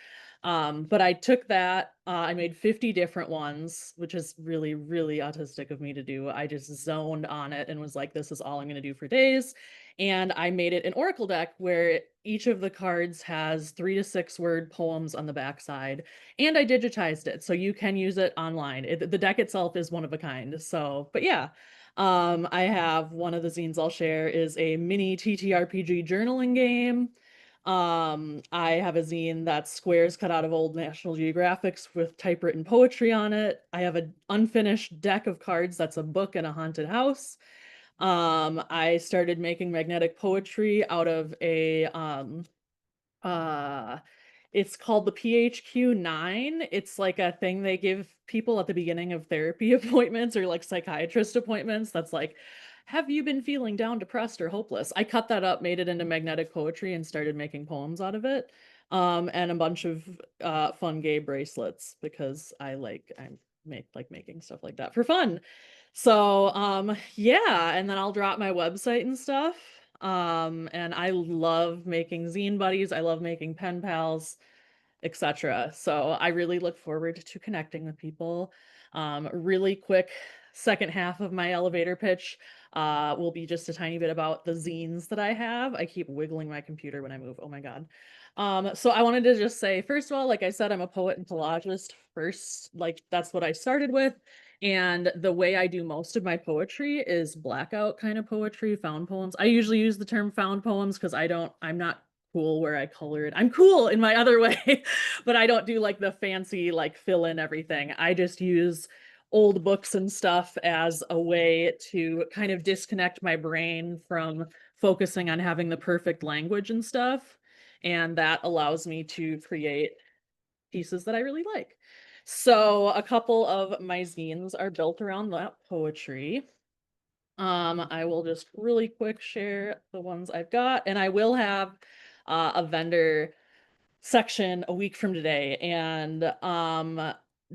But I took that, I made 50 different ones, which is really, really autistic of me to do. I just zoned on it and was like, this is all I'm going to do for days. And I made it an oracle deck where each of the cards has 3 to 6 word poems on the backside. And I digitized it so you can use it online. The deck itself is one of a kind. So, but yeah, I have one of the zines I'll share is a mini TTRPG journaling game. I have a zine that's squares cut out of old National Geographics with typewritten poetry on it. I have an unfinished deck of cards that's a book in a haunted house. I started making magnetic poetry out of a uh it's called the PHQ-9. It's like a thing they give people at the beginning of therapy appointments or like psychiatrist appointments. That's like, have you been feeling down, depressed, or hopeless? I cut that up, made it into magnetic poetry, and started making poems out of it. And a bunch of fun gay bracelets because I like making stuff like that for fun. So yeah, and then I'll drop my website and stuff. And I love making zine buddies. I love making pen pals, etc. So I really look forward to connecting with people. Really quick second half of my elevator pitch will be just a tiny bit about the zines that I have. I keep wiggling my computer when I move. Oh my God. So I wanted to just say, first of all, like I said, I'm a poet and collagist first. Like that's what I started with. And the way I do most of my poetry is blackout kind of poetry, found poems. I usually use the term found poems because I'm not cool where I color it. I'm cool in my other way, but I don't do like the fancy like fill in everything. I just use old books and stuff as a way to kind of disconnect my brain from focusing on having the perfect language and stuff. And that allows me to create pieces that I really like. So a couple of my zines are built around that poetry. I will just really quick share the ones I've got, and I will have a vendor section a week from today. And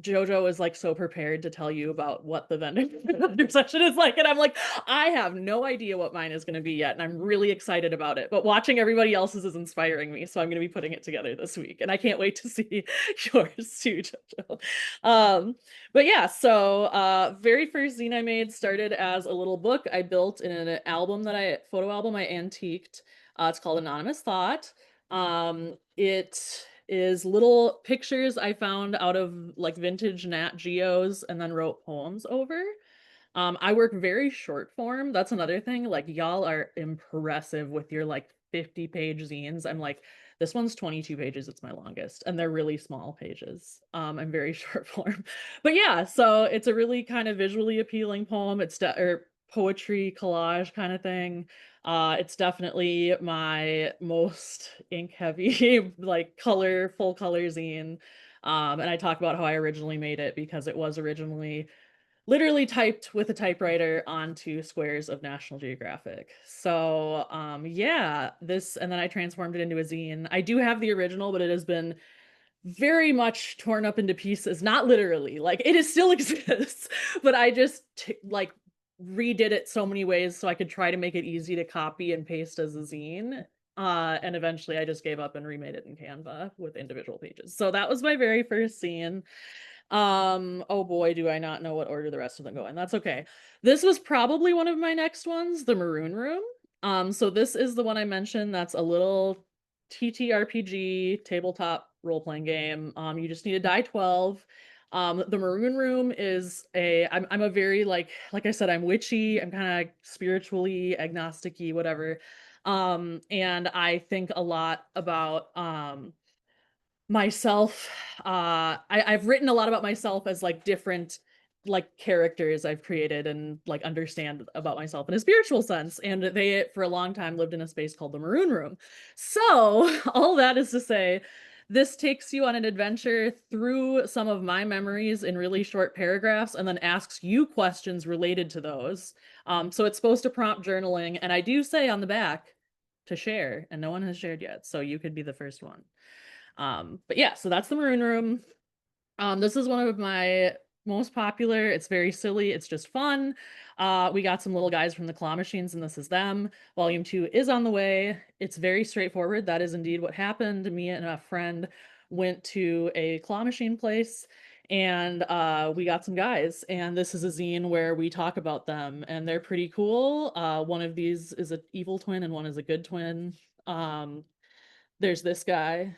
Jojo is like so prepared to tell you about what the vendor section is like. And I'm like, I have no idea what mine is going to be yet. And I'm really excited about it. But watching everybody else's is inspiring me. So I'm going to be putting it together this week. And I can't wait to see yours too, Jojo. But yeah, so very first zine I made started as a little book I built in an album photo album I antiqued. It's called Anonymous Thought. It is little pictures I found out of like vintage Nat Geos and then wrote poems over. I work very short form. That's another thing. Like y'all are impressive with your like 50-page zines. I'm like, this one's 22 pages. It's my longest, and they're really small pages. I'm very short form, but yeah. So it's a really kind of visually appealing poem. Or poetry collage kind of thing. It's definitely my most ink heavy, like full color zine. And I talk about how I originally made it because it was originally literally typed with a typewriter onto squares of National Geographic. So, yeah, this, and then I transformed it into a zine. I do have the original, but it has been very much torn up into pieces, not literally, like it is still exists, but I just like redid it so many ways so I could try to make it easy to copy and paste as a zine. And eventually I just gave up and remade it in Canva with individual pages. So that was my very first zine. Oh boy, do I not know what order the rest of them go in. That's okay. This was probably one of my next ones, the Maroon Room. So this is the one I mentioned. That's a little TTRPG tabletop role-playing game. You just need a die 12. The Maroon Room is I'm a very like I said, I'm witchy, I'm kind of spiritually agnostic-y, whatever. And I think a lot about myself. I've written a lot about myself as like different like characters I've created and like understand about myself in a spiritual sense. And they for a long time lived in a space called the Maroon Room. So all that is to say, this takes you on an adventure through some of my memories in really short paragraphs and then asks you questions related to those. So it's supposed to prompt journaling. And I do say on the back to share, and no one has shared yet. So you could be the first one. But yeah, so that's the Maroon Room. This is one of my most popular. It's very silly. It's just fun. We got some little guys from the claw machines, and this is them. Volume 2 is on the way. It's very straightforward. That is indeed what happened. Me and a friend went to a claw machine place, and we got some guys. And this is a zine where we talk about them, and they're pretty cool. One of these is an evil twin, and one is a good twin. There's this guy.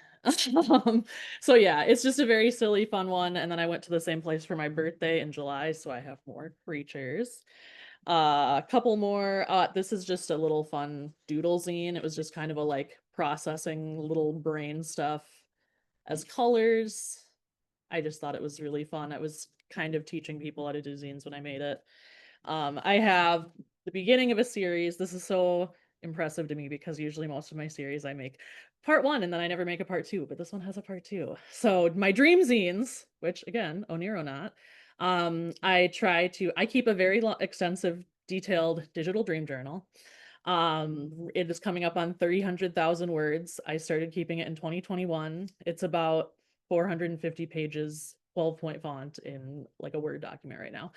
So yeah, it's just a very silly, fun one. And then I went to the same place for my birthday in July, so I have more creatures. A couple more. This is just a little fun doodle zine. It was just kind of a like processing little brain stuff as colors. I just thought it was really fun. I was kind of teaching people how to do zines when I made it. I have the beginning of a series. This is so impressive to me because usually most of my series I make part 1 and then I never make a part 2, but this one has a part 2. So my dream zines, which again, Onir or not, I keep a very extensive detailed digital dream journal. It is coming up on 300,000 words. I started keeping it in 2021. It's about 450 pages, 12-point font in like a Word document right now.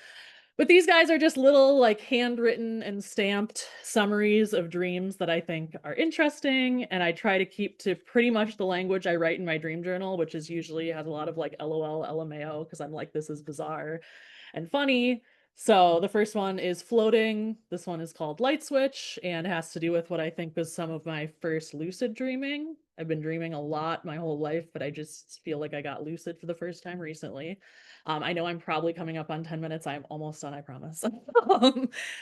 But these guys are just little like handwritten and stamped summaries of dreams that I think are interesting. And I try to keep to pretty much the language I write in my dream journal, which is usually has a lot of like LOL, LMAO, because I'm like, this is bizarre and funny. So the first one is floating. This one is called Light Switch and has to do with what I think was some of my first lucid dreaming. I've been dreaming a lot my whole life, but I just feel like I got lucid for the first time recently. I know I'm probably coming up on 10 minutes. I'm almost done, I promise.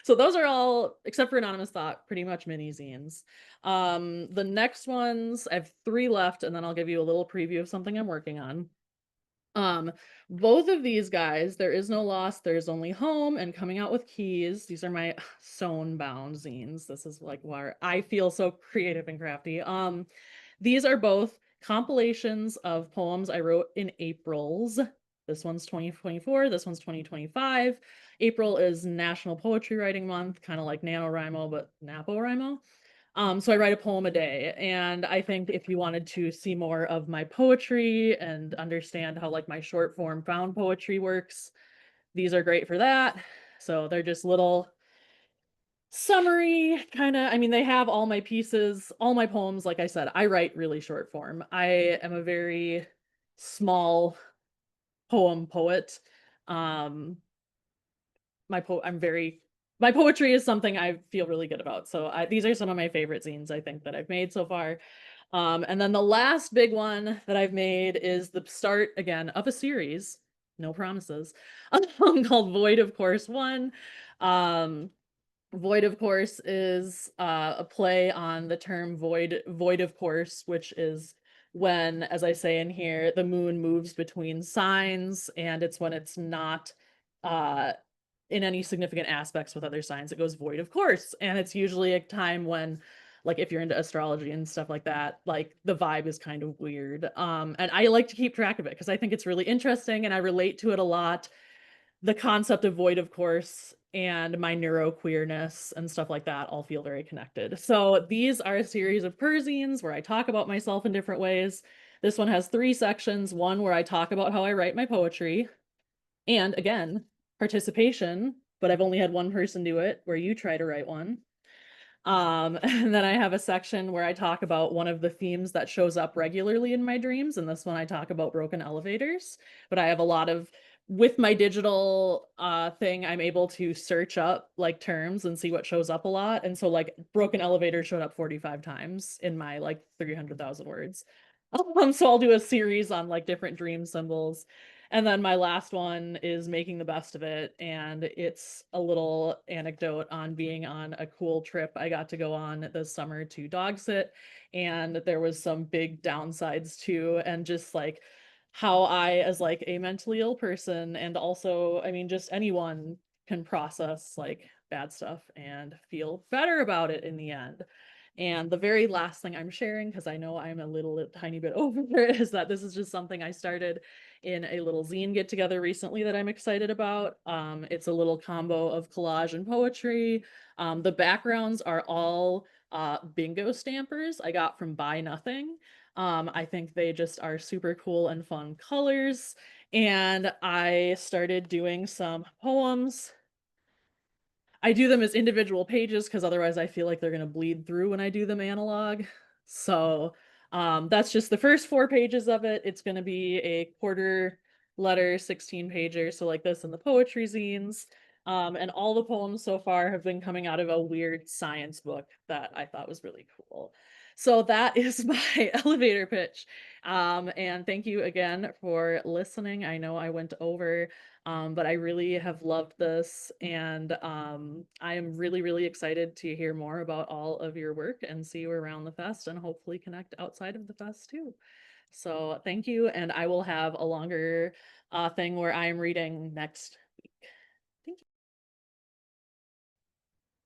So those are all, except for Anonymous Thought, pretty much mini zines. The next ones, I have 3 left, and then I'll give you a little preview of something I'm working on. Both of these guys, There Is No Loss, There's Only Home, and Coming Out with Keys. These are my sewn bound zines. This is like where I feel so creative and crafty. These are both compilations of poems I wrote in April's. This one's 2024, this one's 2025. April is National Poetry Writing Month, kind of like NaNoWriMo, but NaPoWriMo. So I write a poem a day, and I think if you wanted to see more of my poetry and understand how like my short form found poetry works, these are great for that. So they're just little summary kind of, I mean, they have all my pieces, all my poems. Like I said, I write really short form. I am a very small poem poet. Um, my poetry is something I feel really good about. So these are some of my favorite zines I think that I've made so far. And then the last big one that I've made is the start again of a series, no promises, called Void of Course 1. Void of Course is a play on the term void of course, which is when, as I say in here, the moon moves between signs, and it's when it's not in any significant aspects with other signs, it goes void of course. And it's usually a time when, like, if you're into astrology and stuff like that, like the vibe is kind of weird. And I like to keep track of it because I think it's really interesting and I relate to it a lot. the concept of void, of course, and my neuroqueerness and stuff like that all feel very connected. So these are a series of perzines where I talk about myself in different ways. This one has 3 sections, one where I talk about how I write my poetry, and again, participation, but I've only had one person do it, where you try to write one. And then I have a section where I talk about one of the themes that shows up regularly in my dreams. And this one I talk about broken elevators. But I have a lot of, with my digital thing, I'm able to search up like terms and see what shows up a lot. And so like broken elevator showed up 45 times in my like 300,000 words. So I'll do a series on like different dream symbols. And then my last one is making the best of it. And it's a little anecdote on being on a cool trip I got to go on this summer to dog sit. And there was some big downsides too. And just like how I, as like a mentally ill person, and also, I mean, just anyone can process like bad stuff and feel better about it in the end. And the very last thing I'm sharing, because I know I'm a little tiny bit over it, is that this is just something I started in a little zine get together recently that I'm excited about. It's a little combo of collage and poetry. The backgrounds are all bingo stampers I got from Buy Nothing. I think they just are super cool and fun colors. And I started doing some poems. I do them as individual pages because otherwise I feel like they're going to bleed through when I do them analog. So that's just the first 4 pages of it. It's going to be a quarter letter 16 pager, so like this in the poetry zines. And all the poems so far have been coming out of a weird science book that I thought was really cool. So that is my elevator pitch. And thank you again for listening. I know I went over, but I really have loved this, and I am really, really excited to hear more about all of your work and see you around the fest and hopefully connect outside of the fest too. So thank you, and I will have a longer thing where I'm reading next week. Thank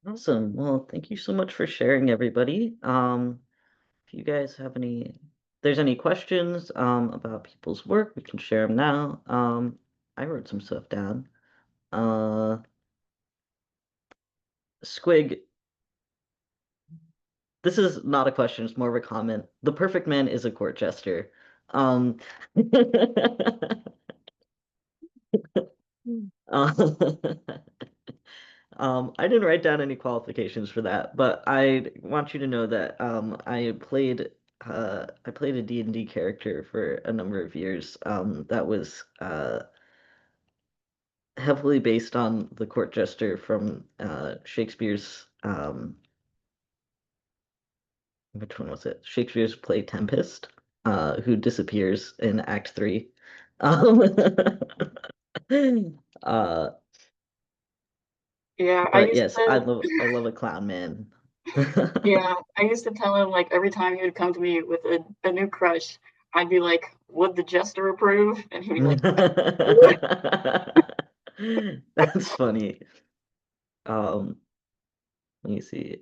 you. Awesome. Well, thank you so much for sharing, everybody. If you guys have there's any questions about people's work, we can share them now. I wrote some stuff down. Squig, this is not a question, it's more of a comment. The perfect man is a court jester. Um, uh, I didn't write down any qualifications for that, but I want you to know that I played a D&D character for a number of years that was heavily based on the court jester from Shakespeare's which one was it? Shakespeare's play Tempest, who disappears in Act 3. Um, uh, Yeah, I but used yes, to. I love a clown man. Yeah, I used to tell him like every time he would come to me with a new crush, I'd be like, "Would the jester approve?" And he'd be like, That's funny. Let me see.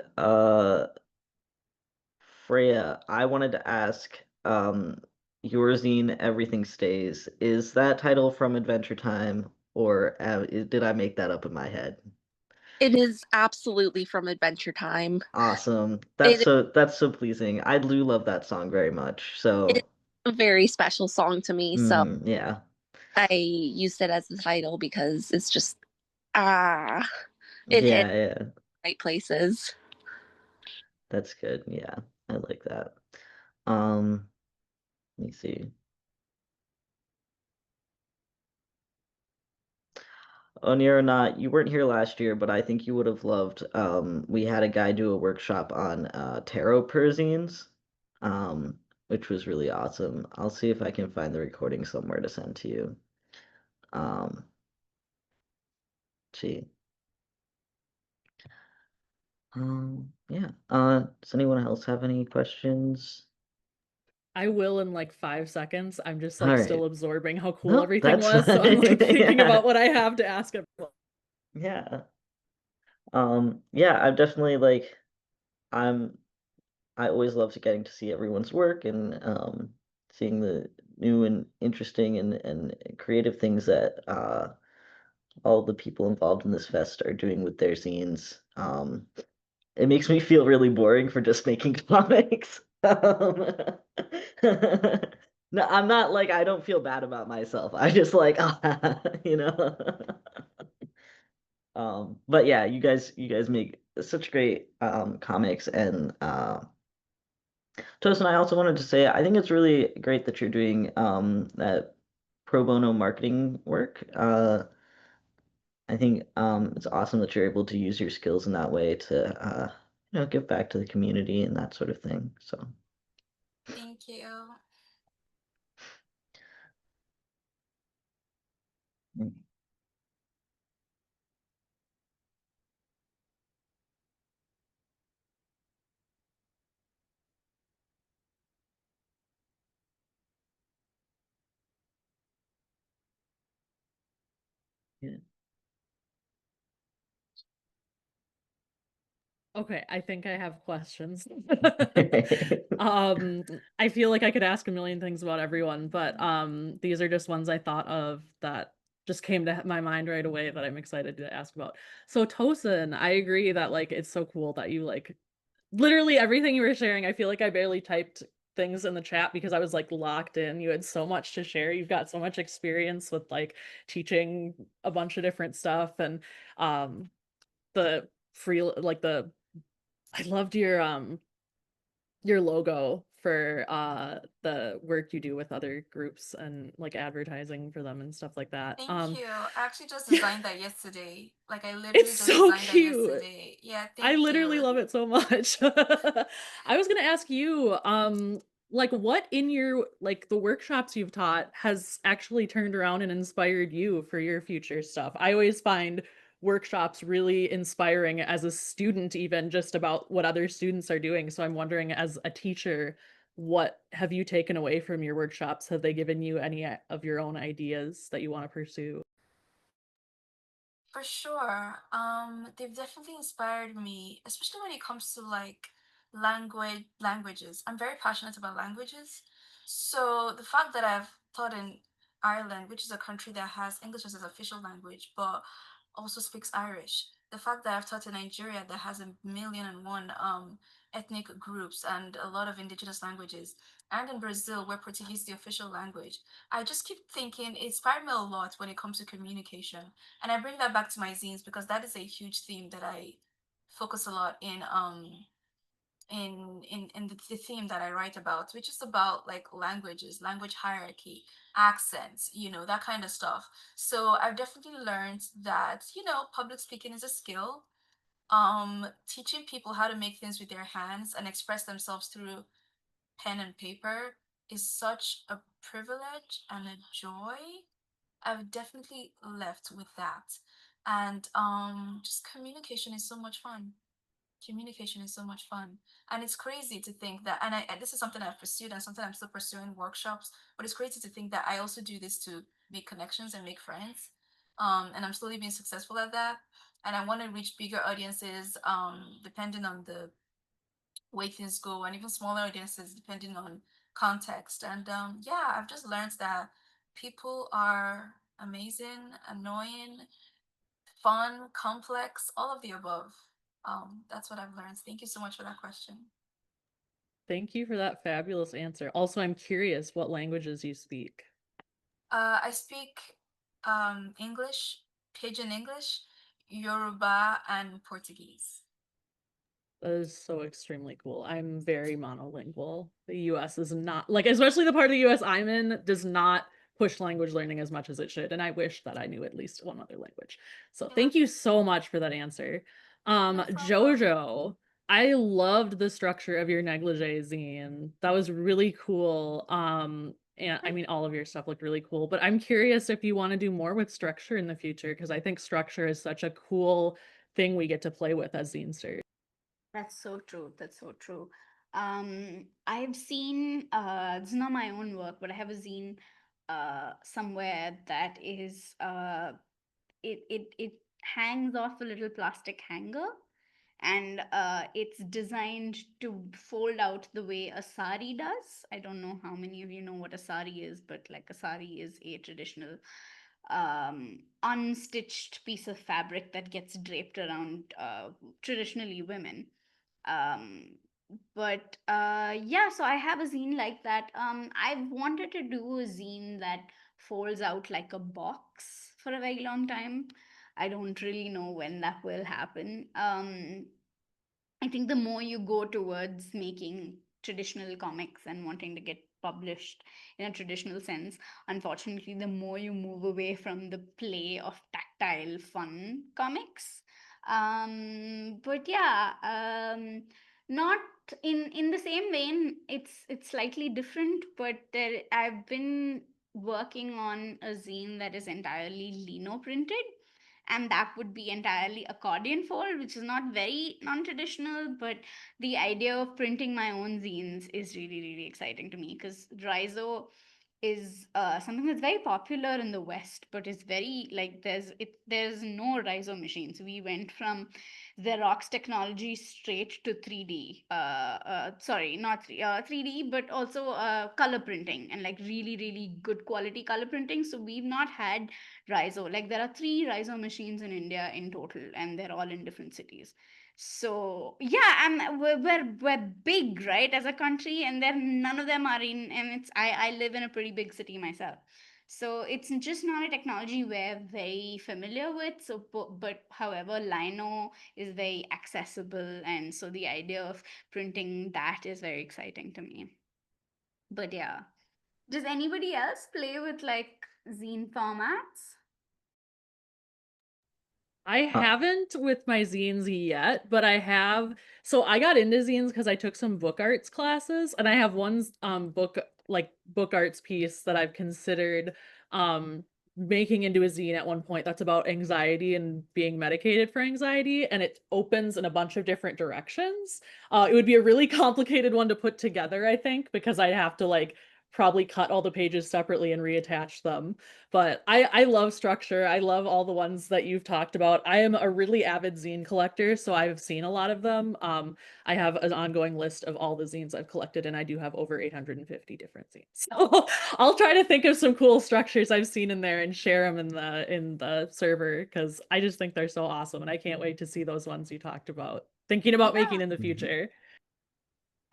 Freya, I wanted to ask, your zine, Everything Stays, is that title from Adventure Time, or did I make that up in my head? It is absolutely from Adventure Time. Awesome. It, That's so pleasing. I do love that song very much. it's So, a very special song to me. So yeah. I used it as the title because it's just, ah, it hit Yeah, yeah. right places. That's good. Yeah. I like that. Um, let me see. Onier or not, you weren't here last year, but I think you would have loved. We had a guy do a workshop on tarot Persines, which was really awesome. I'll see if I can find the recording somewhere to send to you. Um, see. Yeah. Does anyone else have any questions? I will in like 5 seconds. I'm just All like right. still absorbing how cool Nope, everything that's was, so I'm fine. like thinking Yeah. about what I have to ask everyone. Yeah. Yeah, I'm definitely like I'm I always love getting to see everyone's work and seeing the new and interesting and creative things that all the people involved in this fest are doing with their zines. It makes me feel really boring for just making comics. No, I'm not like I don't feel bad about myself. I just like you know. But yeah, you guys make such great comics and Toast and I also wanted to say I think it's really great that you're doing that pro bono marketing work. I think it's awesome that you're able to use your skills in that way to give back to the community and that sort of thing. So Thank you. mm, yeah. Okay, I think I have questions. I feel like I could ask a million things about everyone, but these are just ones I thought of that just came to my mind right away that I'm excited to ask about. So Tosin, I agree that like it's so cool that you like literally everything you were sharing. I feel like I barely typed things in the chat because I was like locked in. You had so much to share. You've got so much experience with like teaching a bunch of different stuff and the free like the I loved your logo for the work you do with other groups and like advertising for them and stuff like that. Thank you. I actually just Yeah, designed that yesterday. Like I it's literally just so designed that cute. yesterday. Yeah, I thank literally you. love it so much. I was gonna ask you, like what in your like the workshops you've taught has actually turned around and inspired you for your future stuff? I always find workshops really inspiring as a student, even just about what other students are doing. So I'm wondering, as a teacher, what have you taken away from your workshops? Have they given you any of your own ideas that you want to pursue? For sure. They've definitely inspired me, especially when it comes to like languages. I'm very passionate about languages. So the fact that I've taught in Ireland, which is a country that has English as its official language, but also speaks Irish. The fact that I've taught in Nigeria that has 1,000,001 ethnic groups and a lot of indigenous languages, and in Brazil where Portuguese is the official language. I just keep thinking it inspired me a lot when it comes to communication, and I bring that back to my zines because that is a huge theme that I focus a lot in the theme that I write about, which is about like languages, language hierarchy, accents, that kind of stuff. So I've definitely learned that, public speaking is a skill. Teaching people how to make things with their hands and express themselves through pen and paper is such a privilege and a joy. I've definitely left with that. And just communication is so much fun. Communication is so much fun. And it's crazy to think that, and this is something I've pursued and something I'm still pursuing workshops, but it's crazy to think that I also do this to make connections and make friends. And I'm slowly being successful at that. And I want to reach bigger audiences, depending on the way things go, and even smaller audiences depending on context. And yeah, I've just learned that people are amazing, annoying, fun, complex, all of the above. That's what I've learned. Thank you so much for that question. Thank you for that fabulous answer. Also, I'm curious what languages you speak. I speak English, Pidgin English, Yoruba, and Portuguese. That is so extremely cool. I'm very monolingual. The US is not like, especially the part of the US I'm in, does not push language learning as much as it should. And I wish that I knew at least one other language. So Yeah, thank you so much for that answer. no problem. Jojo, I loved the structure of your negligee zine. That was really cool. And I mean, all of your stuff looked really cool, but I'm curious if you want to do more with structure in the future, because I think structure is such a cool thing we get to play with as zinesters. That's so true. That's so true. I've seen it's not my own work, but I have a zine somewhere that is it hangs off a little plastic hanger, and it's designed to fold out the way a sari does. I don't know how many of you know what a sari is, but like a sari is a traditional unstitched piece of fabric that gets draped around traditionally women. Um, but yeah, so I have a zine like that. I've wanted to do a zine that folds out like a box for a very long time. I don't really know when that will happen. I think the more you go towards making traditional comics and wanting to get published in a traditional sense, unfortunately, the more you move away from the play of tactile fun comics. But yeah, not in the same vein. It's slightly different, but I've been working on a zine that is entirely lino printed, and that would be entirely accordion fold, which is not very non-traditional, but the idea of printing my own zines is really really exciting to me, because Rizo is something that's very popular in the West, but it's very like there's no Rizo machines. We went from Xerox technology straight to 3D. Sorry, not 3D, but also color printing, and like really really good quality color printing. So we've not had Rizo. Like there are 3 Rizo machines in India in total, and they're all in different cities. So yeah, and we're big, right, as a country, and then none of them are in. And I live in a pretty big city myself, so it's just not a technology we're very familiar with. So, but however, Lino is very accessible, and so the idea of printing that is very exciting to me. But yeah, does anybody else play with like zine formats? I haven't with my zines yet, but I have. So I got into zines because I took some book arts classes, and I have one book arts piece that I've considered um making into a zine at one point that's about anxiety and being medicated for anxiety, and it opens in a bunch of different directions. It would be a really complicated one to put together, I think, because I'd have to like probably cut all the pages separately and reattach them. But I love structure. I love all the ones that you've talked about. I am a really avid zine collector, so I've seen a lot of them. I have an ongoing list of all the zines I've collected, and I do have over 850 different zines. So I'll try to think of some cool structures I've seen in there and share them in the server, because I just think they're so awesome, and I can't wait to see those ones you talked about. Thinking about making in the future.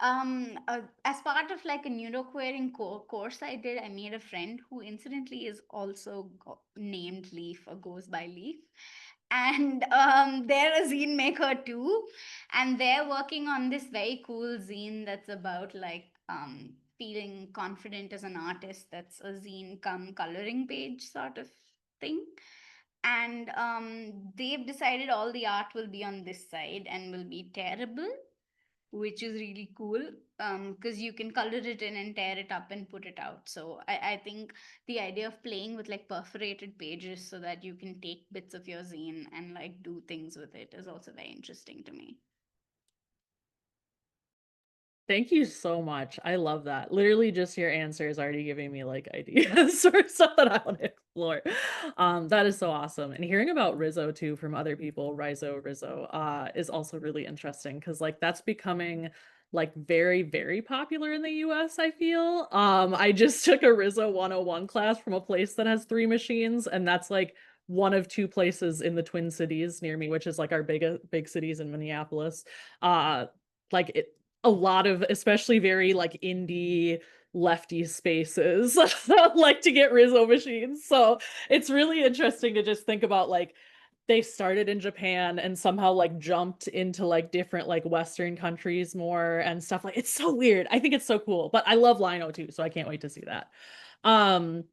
As part of like a neuroqueering course I did, I made a friend who incidentally is also named Leaf or goes by Leaf, and they're a zine maker too, and they're working on this very cool zine that's about like feeling confident as an artist. That's a zine come coloring page sort of thing. And they've decided all the art will be on this side and will be tearable, which is really cool, because you can color it in and tear it up and put it out. So I think the idea of playing with like perforated pages so that you can take bits of your zine and like do things with it is also very interesting to me. Thank you so much. I love that. Literally just your answer is already giving me like ideas for stuff that I want to explore. That is so awesome. And hearing about Rizzo too from other people, Rizzo, is also really interesting, because like that's becoming like very, very popular in the US, I feel. I just took a Rizzo 101 class from a place that has 3 machines, and that's like one of 2 places in the Twin Cities near me, which is like our big cities in Minneapolis. Like it a lot of especially very like indie lefty spaces like to get Rizzo machines. So it's really interesting to just think about like they started in Japan and somehow like jumped into like different like Western countries more and stuff. Like it's so weird. I think it's so cool. But I love Lino too, so I can't wait to see that. Um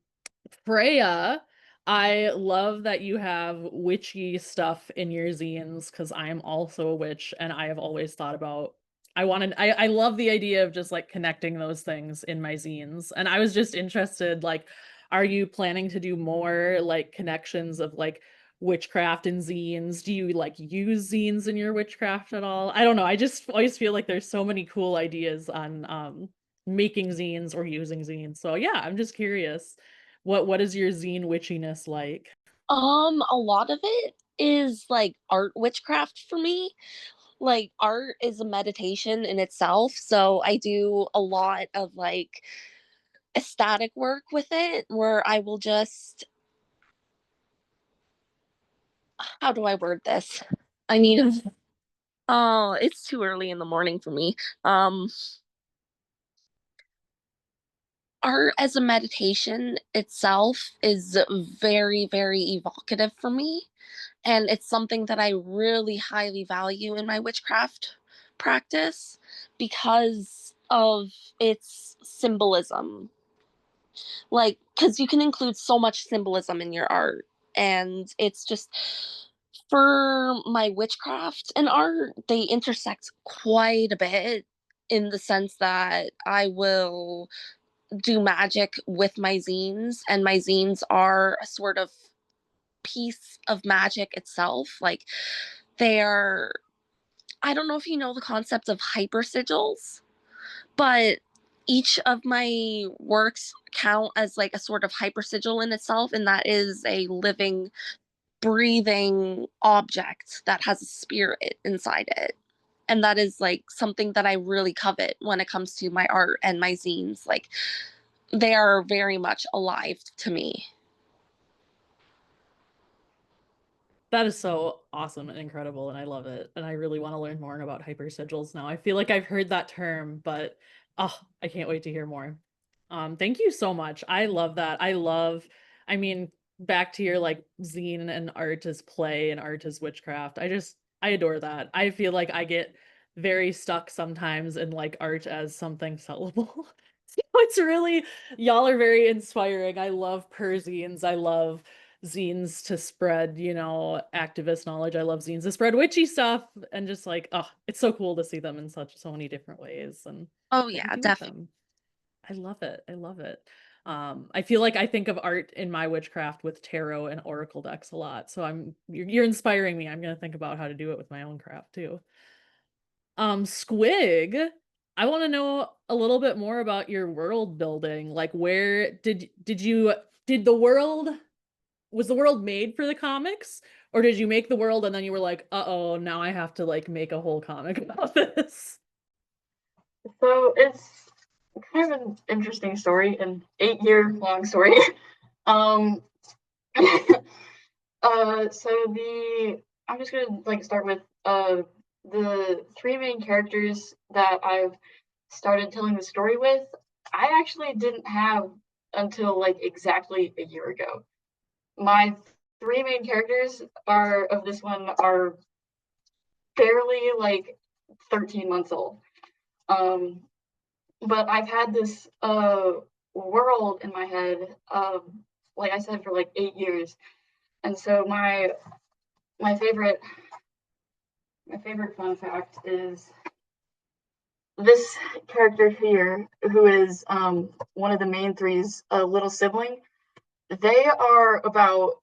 Freya, I love that you have witchy stuff in your zines, because I am also a witch and I have always thought about I love the idea of just like connecting those things in my zines. And I was just interested, like, are you planning to do more like connections of like witchcraft and zines? Do you like use zines in your witchcraft at all? I don't know. I just always feel like there's so many cool ideas on making zines or using zines. So yeah, I'm just curious. What is your zine witchiness like? A lot of it is like art witchcraft for me. Like art is a meditation in itself, so I do a lot of like ecstatic work with it where I will just how do I word this? I need a oh, it's too early in the morning for me. Um Art as a meditation itself is very, very evocative for me. And it's something that I really highly value in my witchcraft practice because of its symbolism. Like, because you can include so much symbolism in your art. And it's just for my witchcraft and art, they intersect quite a bit in the sense that I will do magic with my zines, and my zines are a sort of piece of magic itself. Like, they're, I don't know if you know the concept of hyper sigils, but each of my works count as like a sort of hyper sigil in itself, and that is a living, breathing object that has a spirit inside it. And that is like something that I really covet when it comes to my art and my zines. Like, they are very much alive to me. That is so awesome and incredible, and I love it. And I really want to learn more about hypersigils now. I feel like I've heard that term, but oh, I can't wait to hear more. Thank you so much. I love that. I mean, back to your like zine and art as play and art as witchcraft. I adore that. I feel like I get very stuck sometimes in like art as something sellable. So it's really, y'all are very inspiring. I love Perzines. I love zines to spread, activist knowledge. I love zines to spread witchy stuff, and just like, oh, it's so cool to see them in so many different ways and Oh, what you yeah, do with definitely. them. I love it. I love it. I feel like I think of art in my witchcraft with tarot and oracle decks a lot. So you're inspiring me. I'm gonna think about how to do it with my own craft too. Squig, I want to know a little bit more about your world building. Like, where did the world was the world made for the comics, or did you make the world and then you were like, uh-oh, now I have to like make a whole comic about this? So it's kind of an interesting story, an 8-year long story. um, so I'm just gonna like start with the three main characters that I've started telling the story with. I actually didn't have until like exactly a year ago. My three main characters are of this one are barely like 13 months old. Um, but I've had this world in my head, like I said, for like 8 years. And so my favorite fun fact is this character here, who is one of the main three's little sibling. They are about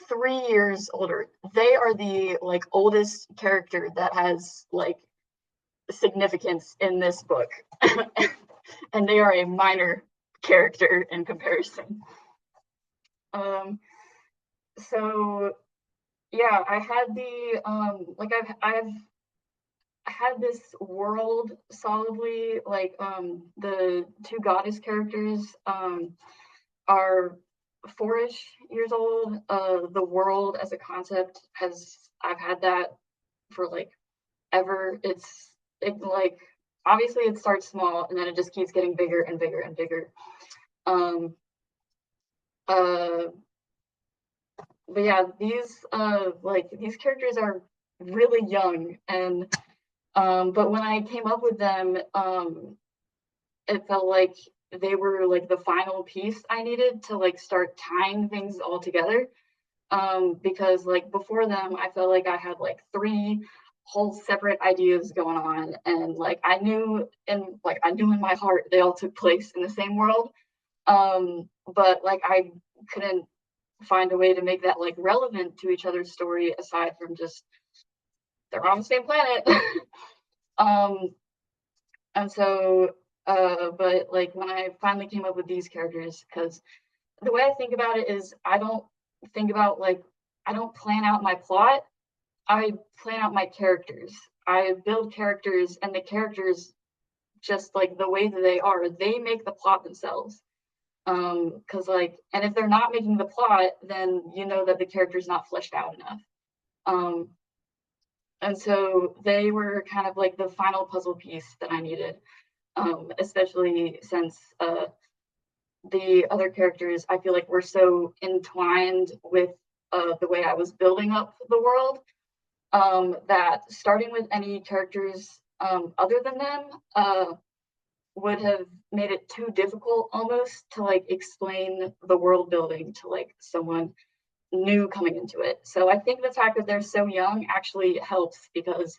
3 years older. They are the like oldest character that has like significance in this book. And they are a minor character in comparison. Um, so yeah, I had the like I've had this world solidly, like the two goddess characters are 4-ish years old. The world as a concept I've had that for like ever. It like obviously it starts small and then it just keeps getting bigger and bigger and bigger. Um uh but yeah, these characters are really young, and but when I came up with them, it felt like they were like the final piece I needed to like start tying things all together. Because like before them, I felt like I had like three whole separate ideas going on, and like I knew in my heart they all took place in the same world. But like I couldn't find a way to make that like relevant to each other's story aside from just they're on the same planet. um, and so, but like when I finally came up with these characters, because the way I think about it is think about like I don't plan out my plot. I plan out my characters. I build characters, and the characters, just like the way that they make the plot themselves. Because like, and if they're not making the plot, then you know that the character's not fleshed out enough. And so they were kind of like the final puzzle piece that I needed, especially since the other characters I feel like were so entwined with the way I was building up the world, that starting with any characters other than them would have made it too difficult almost to like explain the world building to like someone new coming into it. So I think the fact that they're so young actually helps because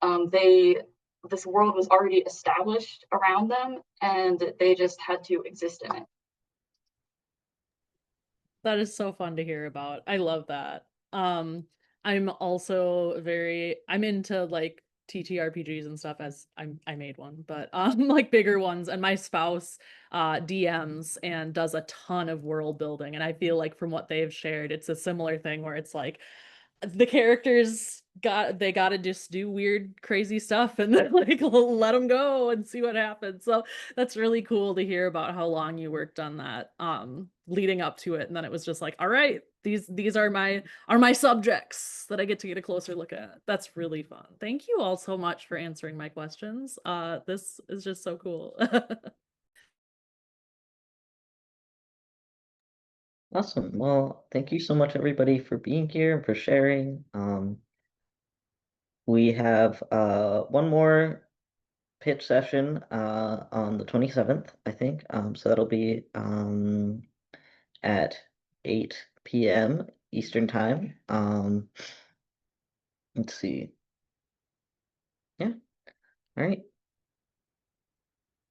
this world was already established around them and they just had to exist in it. That is so fun to hear about. I love that. I'm also I'm into like TTRPGs and stuff as I made one, but like bigger ones, and my spouse DMs and does a ton of world building, and I feel like from what they've shared, it's a similar thing where it's like the characters gotta just do weird crazy stuff and then like let them go and see what happens. So that's really cool to hear about how long you worked on that leading up to it, and then it was just like, all right, these are my subjects that I get to get a closer look at. That's really fun. Thank you all so much for answering my questions. This is just so cool. Awesome. Well, thank you so much, everybody, for being here and for sharing. We have one more pitch session on the 27th, I think. So that'll be at 8 p.m. Eastern Time. Let's see. Yeah. All right.